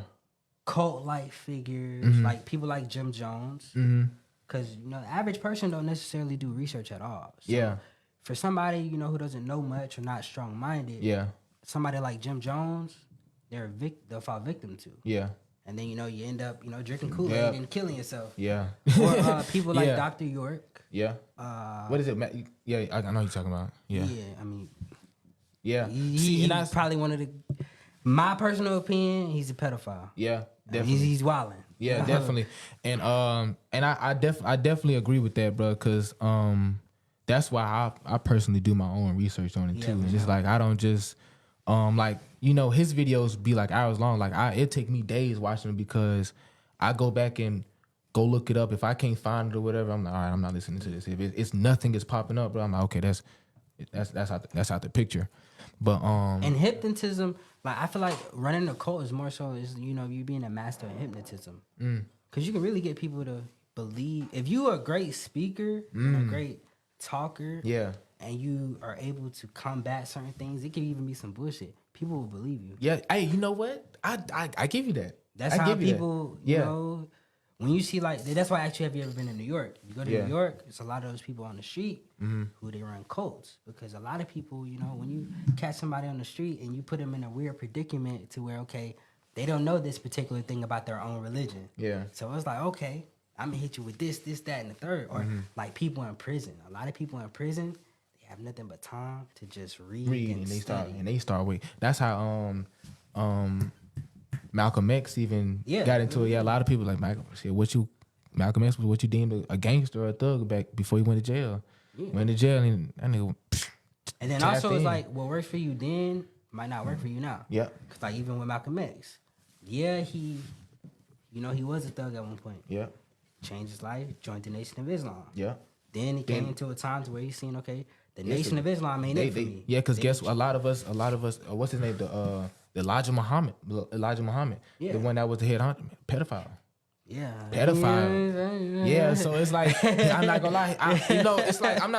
cult-like figures, like people like Jim Jones. Because because the average person don't necessarily do research at all. So Yeah. For somebody who doesn't know much or not strong minded, Yeah. somebody like Jim Jones, they'll fall victim to. Yeah. And then you end up drinking Kool-Aid and killing yourself. Yeah. Or people like Dr. York. Yeah. What is it? Yeah, I know what you're talking about. Yeah. Yeah, I mean. Yeah. He's probably one of the. My personal opinion, he's a pedophile. Yeah, definitely. He's wilding. Yeah, definitely. And I definitely agree with that, bro. Because that's why I personally do my own research on it too. And it's like I don't just like his videos be like hours long. Like it take me days watching them because I go back and go look it up. If I can't find it or whatever, I'm like, all right, I'm not listening to this. If it's nothing is popping up, bro, I'm like, okay, that's out the picture. But and hypnotism, like I feel like running a cult is more so you being a master in hypnotism, because you can really get people to believe if you are a great speaker and a great talker, and you are able to combat certain things. It can even be some bullshit. People will believe you. Yeah, hey, you know what? I give you that. That's how people, when you see that's why actually have you ever been in New York? You go to New York, it's a lot of those people on the street who they run cults, because a lot of people, when you catch somebody on the street and you put them in a weird predicament to where, okay, they don't know this particular thing about their own religion. Yeah. So it's like, okay, I'm gonna hit you with this, that, and the third. Or like people in prison. A lot of people in prison, they have nothing but time to just read and study. They start waiting. That's how Malcolm X even got into it. Yeah, a lot of people like Malcolm X was what you deemed a gangster or a thug back before he went to jail. Yeah. Went to jail and that nigga. And then also it's like what works for you then might not work for you now. Yeah. Cause like even with Malcolm X, he was a thug at one point. Yeah. Changed his life, joined the Nation of Islam. Yeah. Then he came into a time to where he's seen, okay, the Nation of Islam ain't it for me. Yeah, because guess what? A lot of us, what's his name? The Elijah Muhammad. Yeah. The one that was the head hunter, pedophile. Yeah. Pedophile. Yeah, so it's like, I'm not gonna lie. It's like, I'm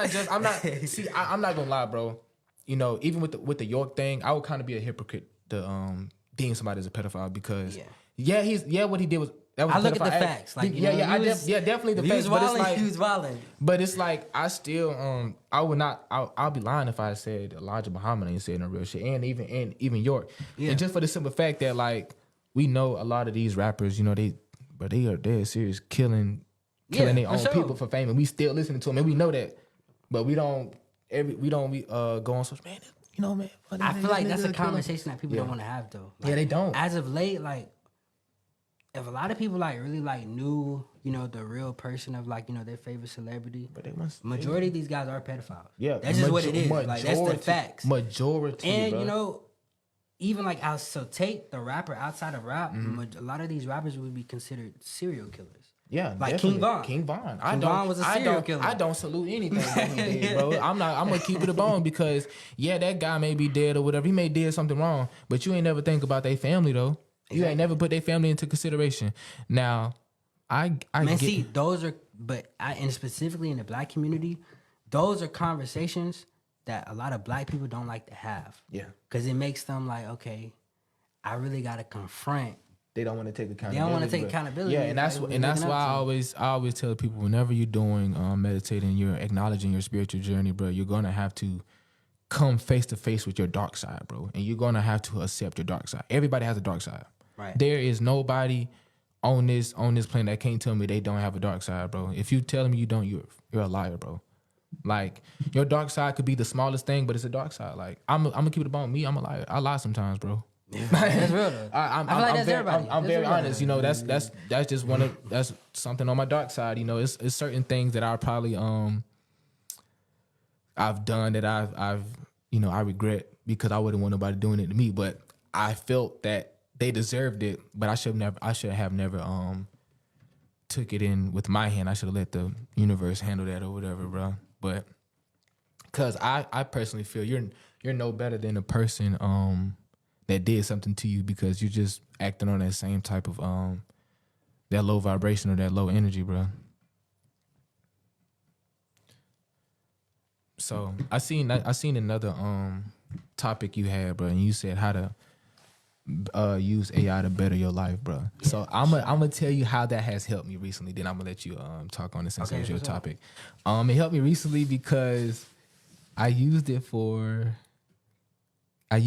not gonna lie, bro. Even with the York thing, I would kind of be a hypocrite to deem somebody as a pedophile because, what he did was, that was I look at the facts. Like, definitely the facts. But it's like, he was wilding. But it's like, I still, I would not, I'll be lying if I said Elijah Muhammad ain't saying no real shit. And even York. Yeah. And just for the simple fact that, like, we know a lot of these rappers, they're serious killing their own people for fame. And we still listening to them. And we know that. But we don't go on social, man, man. I feel like that's a conversation that people don't want to have, though. Like, they don't. As of late, like, if a lot of people really knew, the real person of their favorite celebrity, but majority of these guys are pedophiles. Yeah, that's just what it is. Like that's the facts. Majority, and bro. Even take the rapper outside of rap. A lot of these rappers would be considered serial killers. Yeah, like King Von. King Von was a serial killer. I don't salute anything that he did, bro. I'm gonna keep it a bone because that guy may be dead or whatever. He may did something wrong, but you ain't never think about their family though. Exactly. You ain't never put their family into consideration. Now, and specifically in the black community, those are conversations that a lot of black people don't like to have. Yeah. Because it makes them like, okay, I really got to confront. They don't want to take accountability. They don't want to take accountability. Yeah, and that's why I always tell people, whenever you're doing meditating, you're acknowledging your spiritual journey, bro, you're going to have to come face to face with your dark side, bro. And you're going to have to accept your dark side. Everybody has a dark side. Right. There is nobody on this planet that can't tell me they don't have a dark side, bro. If you tell me you don't, you're a liar, bro. Like, your dark side could be the smallest thing, but it's a dark side. Like, I'm gonna keep it about me. I'm a liar. I lie sometimes, bro. Yeah, that's real though. I'm very honest. That's just that's something on my dark side. It's certain things that I probably I've done that I regret because I wouldn't want nobody doing it to me. But I felt that they deserved it, but I should have never took it in with my hand. I should have let the universe handle that or whatever, bro. But because I personally feel you're no better than a person that did something to you because you're just acting on that same type of that low vibration or that low energy, bro. So I seen another topic you had, bro, and you said how to use AI to better your life, bro. Yeah, So I'm gonna tell you how that has helped me recently. Then I'm gonna let you talk on it since it was your topic. It helped me recently because I used it for a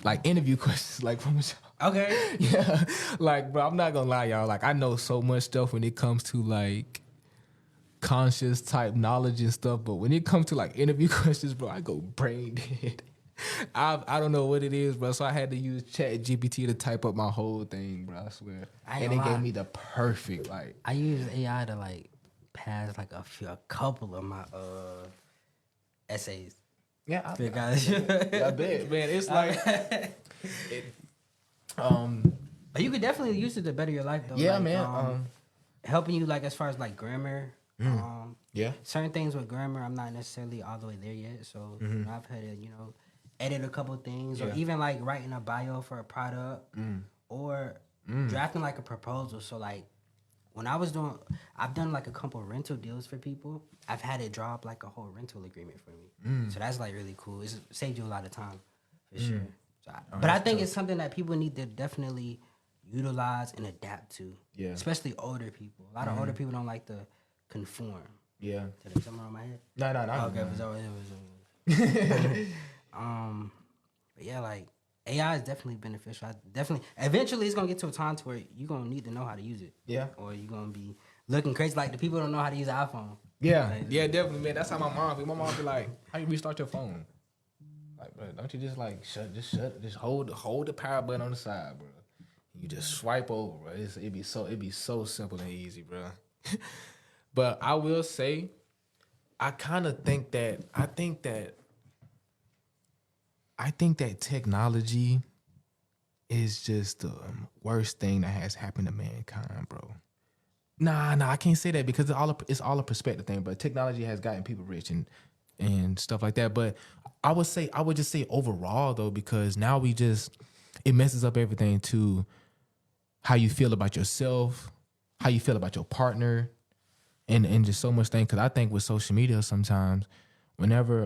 like interview questions, like from a show. Okay. Yeah, like, bro, I'm not gonna lie, y'all. Like, I know so much stuff when it comes to like conscious type knowledge and stuff, but when it comes to like interview questions, bro, I go brain dead. I don't know what it is, bro. So I had to use Chat GPT to type up my whole thing, bro. I swear, and it gave me the perfect like. I use AI to like pass like a couple of my essays. Yeah, I bet, man. It's like, but you could definitely use it to better your life, though. Yeah, like, man. Helping you like as far as like grammar. Yeah. Certain things with grammar, I'm not necessarily all the way there yet. So you know, I've had to edit a couple things, or even like writing a bio for a product, or drafting like a proposal. So like when I've done like a couple rental deals for people. I've had it draw up like a whole rental agreement for me. So that's like really cool. It's saved you a lot of time for sure. So but I think it's something that people need to definitely utilize and adapt to. Yeah. Especially older people. A lot of older people don't like to conform. Yeah. Did I something on my head? No. Okay, it was but yeah, like AI is definitely beneficial. Eventually it's gonna get to a time to where you're gonna need to know how to use it. Yeah. Or you're gonna be looking crazy like the people don't know how to use an iPhone. Yeah, like, yeah, definitely, man. That's how my mom be. My mom be like, "How you restart your phone? Like, bro, don't you just like just hold the power button on the side, bro. You just swipe over, bro. It'd be so simple and easy, bro." But I will say, I think that technology is just the worst thing that has happened to mankind, bro. Nah, I can't say that because it's all a perspective thing. But technology has gotten people rich and stuff like that. But I would just say overall though, because now it messes up everything to how you feel about yourself, how you feel about your partner, and just so much thing. Because I think with social media sometimes, whenever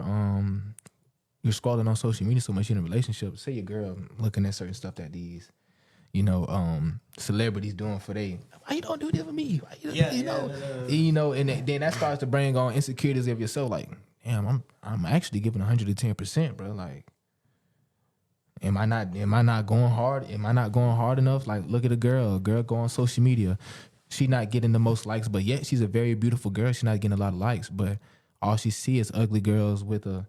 you're scrolling on social media so much in a relationship, say your girl looking at certain stuff that these celebrities doing for they. Why you don't do this for me? And then that starts to bring on insecurities of yourself. Like, damn, I'm actually giving 110%, bro. Like, am I not going hard? Am I not going hard enough? Like, look at a girl go on social media. She not getting the most likes, but yet she's a very beautiful girl. She's not getting a lot of likes, but all she sees is ugly girls with a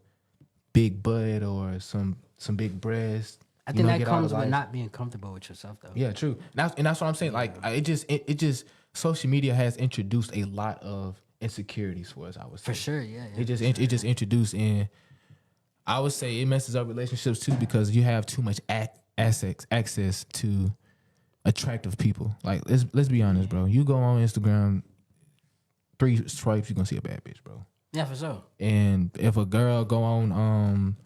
big butt or some big breasts. I think that comes with not being comfortable with yourself, though. Yeah, true. And that's what I'm saying. Like, it just social media has introduced a lot of insecurities for us. I would say for sure. Yeah. It just introduced, and I would say it messes up relationships too because you have too much access to attractive people. Like, let's be honest, bro. You go on Instagram, 3 swipes, you're gonna see a bad bitch, bro. Yeah, for sure. And if a girl go on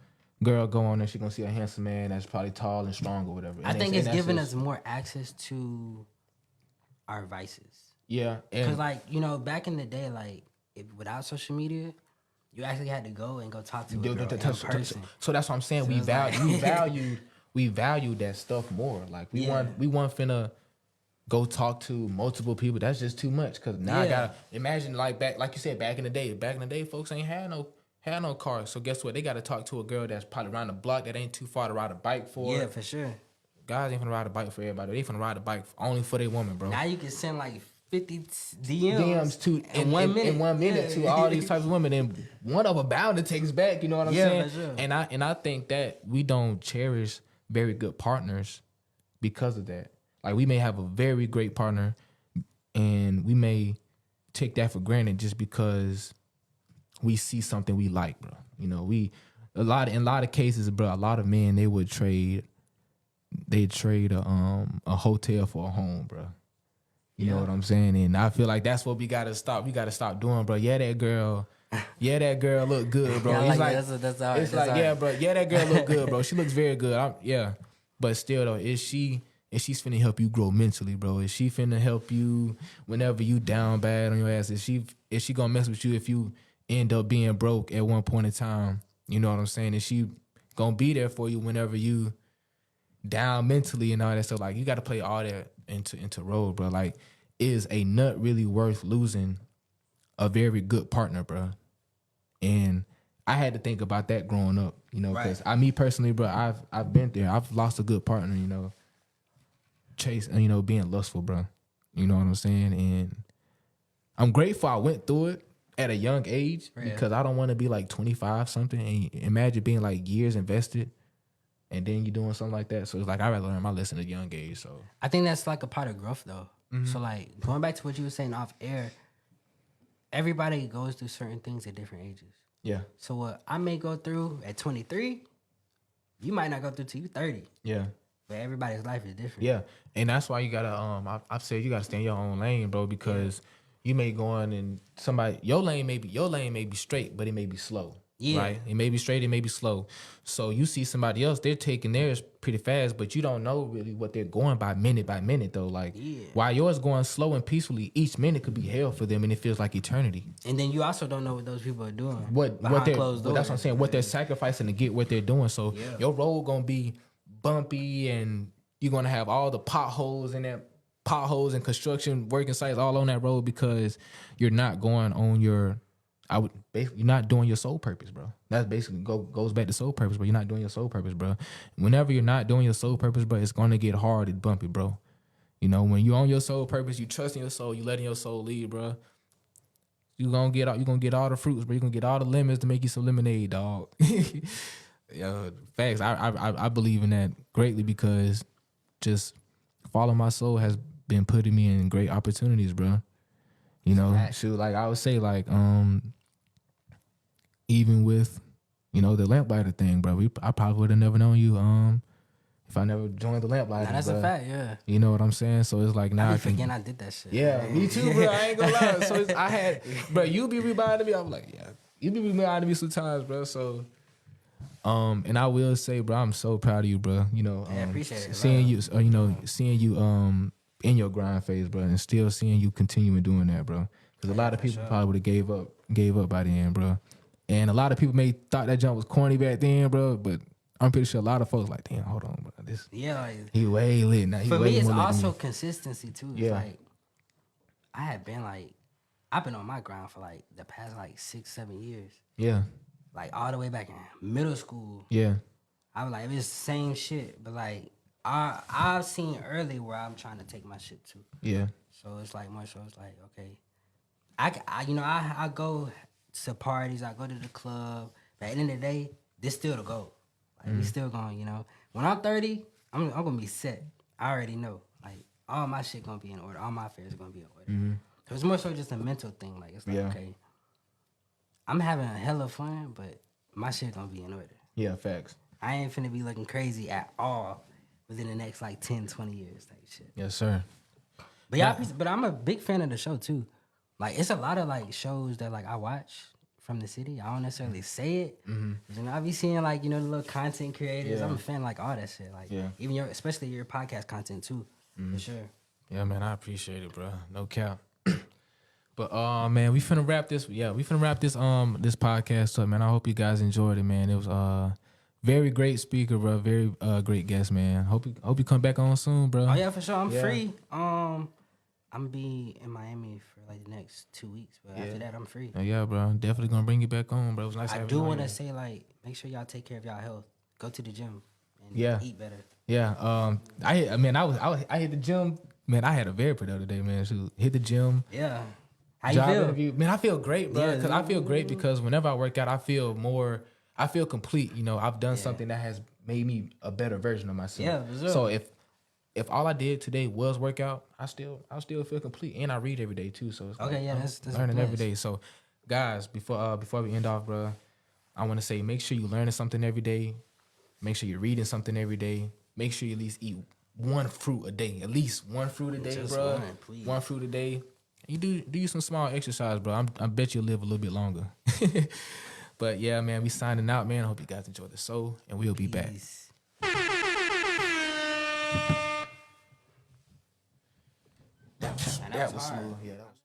there, she gonna see a handsome man that's probably tall and strong or whatever. I think it's giving us more access to our vices. Yeah, because back in the day, like without social media, you actually had to go talk to a girl in person. So that's what I'm saying. So we valued that stuff more. Like we weren't finna go talk to multiple people. That's just too much. Because now I gotta imagine like you said, back in the day, folks ain't had no car. So guess what? They got to talk to a girl that's probably around the block that ain't too far to ride a bike for. Yeah, for sure. Guys ain't finna ride a bike for everybody. They finna ride a bike only for their woman, bro. Now you can send like 50 DMs in 1 minute. In 1 minute to all these types of women, and one of them bound to takes back. You know what I'm saying? For sure. And I think that we don't cherish very good partners because of that. Like, we may have a very great partner, and we may take that for granted just because we see something we like, bro. You know, in a lot of cases, bro, a lot of men, they would trade a hotel for a home, bro. You know what I'm saying? And I feel like that's what we gotta stop. We gotta stop doing, bro. Yeah, that girl look good, bro. Yeah, bro. Yeah, that girl look good, bro. She looks very good. But still though, is she's finna help you grow mentally, bro? Is she finna help you whenever you down bad on your ass? Is she gonna mess with you if you end up being broke at one point in time? You know what I'm saying? Is she gonna be there for you whenever you down mentally and all that stuff. Like, you got to play all that into role, bro. Like, is a nut really worth losing a very good partner, bro? And I had to think about that growing up, you know, because me personally, bro, I've been there. I've lost a good partner, you know, being lustful, bro. You know what I'm saying? And I'm grateful I went through it at a young age because I don't want to be like 25 something and imagine being like years invested and then you doing something like that. So it's like, I rather learn my lesson at a young age. So I think that's like a part of growth though. Mm-hmm. So like going back to what you were saying off air, everybody goes through certain things at different ages. Yeah. So what I may go through at 23, you might not go through till you 30. Yeah. But everybody's life is different. Yeah. And that's why you gotta I've said you gotta stay in your own lane, bro, because you may go on and your lane may be straight, but it may be slow. Yeah. Right? It may be straight, it may be slow. So you see somebody else, they're taking theirs pretty fast, but you don't know really what they're going by minute though. Like while yours going slow and peacefully, each minute could be hell for them and it feels like eternity. And then you also don't know what those people are doing. What they're closed doors. That's what I'm saying. What they're sacrificing to get what they're doing. So your road gonna be bumpy and you're gonna have all the potholes and construction working sites all on that road because you're not going on you're not doing your soul purpose, bro. That basically goes back to soul purpose, bro. You're not doing your soul purpose, bro. Whenever you're not doing your soul purpose, bro, it's gonna get hard and bumpy, bro. You know, when you're on your soul purpose, you trust in your soul, you letting your soul lead, bro. You're gonna get all the fruits, bro. You're gonna get all the lemons to make you some lemonade, dog. Facts. I believe in that greatly because just following my soul has been putting me in great opportunities, bro. You know, shoot, like I would say, like, even with, you know, the Lamplighter thing, bro, I probably would have never known you if I never joined the Lamplighter. Nah, that's a fact, yeah. You know what I'm saying? So it's like now I forgetting I did that shit. Yeah, me too, bro. I ain't gonna lie. So bro, you be reminding me. I'm like, yeah, you be reminding me sometimes, bro. So, and I will say, bro, I'm so proud of you, bro. You know, I appreciate it, seeing you, seeing you in your grind phase, bro, and still seeing you continuing doing that, bro. Because a lot of people probably would have gave up by the end, bro. And a lot of people may thought that jump was corny back then, bro. But I'm pretty sure a lot of folks like, damn, hold on, bro. He way lit now. For me, it's also consistency too. It's like I've been on my grind for like the past like 6-7 years. Yeah. Like all the way back in middle school. Yeah. I was like, it's the same shit, but like I've seen early where I'm trying to take my shit to. Yeah. So it's like more so it's like, okay, I go to parties, I go to the club, but at the end of the day, this still the goal. Like we still going, you know. When I'm 30, I'm gonna be set. I already know. Like all my shit gonna be in order. All my affairs are gonna be in order. Mm-hmm. So it's more so just a mental thing. Like it's like, okay, I'm having a hella fun, but my shit gonna be in order. Yeah, facts. I ain't finna be looking crazy at all within the next like 10, 20 years type shit. Yes, sir. But but I'm a big fan of the show too. Like it's a lot of like shows that like I watch from the city. I don't necessarily say it. Mm-hmm. You know, I be seeing like, you know, the little content creators. Yeah. I'm a fan of like all that shit. Like even especially your podcast content too. For sure. Yeah, man, I appreciate it, bro. No cap. But man, we finna wrap this. Yeah, we finna wrap this this podcast up, man. I hope you guys enjoyed it, man. It was very great speaker, bro. Very great guest, man. Hope you come back on soon, bro. Oh yeah, for sure. I'm free. I'm gonna be in Miami for like the next 2 weeks, but after that I'm free. Oh yeah, bro. I'm definitely gonna bring you back on, bro. It was nice. I do want to say like, make sure y'all take care of y'all health. Go to the gym and eat better. Yeah. I hit the gym. Man, I had a very productive day, man. So hit the gym. Yeah. How you feel? Interview. Man, I feel great, bro. Because I feel great because whenever I work out, I feel complete. You know, I've done something that has made me a better version of myself. Yeah, for sure. So if all I did today was work out, I still feel complete, and I read every day too. So it's that's learning every day. So, guys, before we end off, bro, I want to say make sure you're learning something every day. Make sure you're reading something every day. Make sure you at least eat one fruit a day. At least one fruit a day, just bro. One fruit a day. You do some small exercise, bro. I bet you'll live a little bit longer. But yeah, man, we signing out, man. I hope you guys enjoyed the show, and we'll be back. That was smooth. Yeah, that was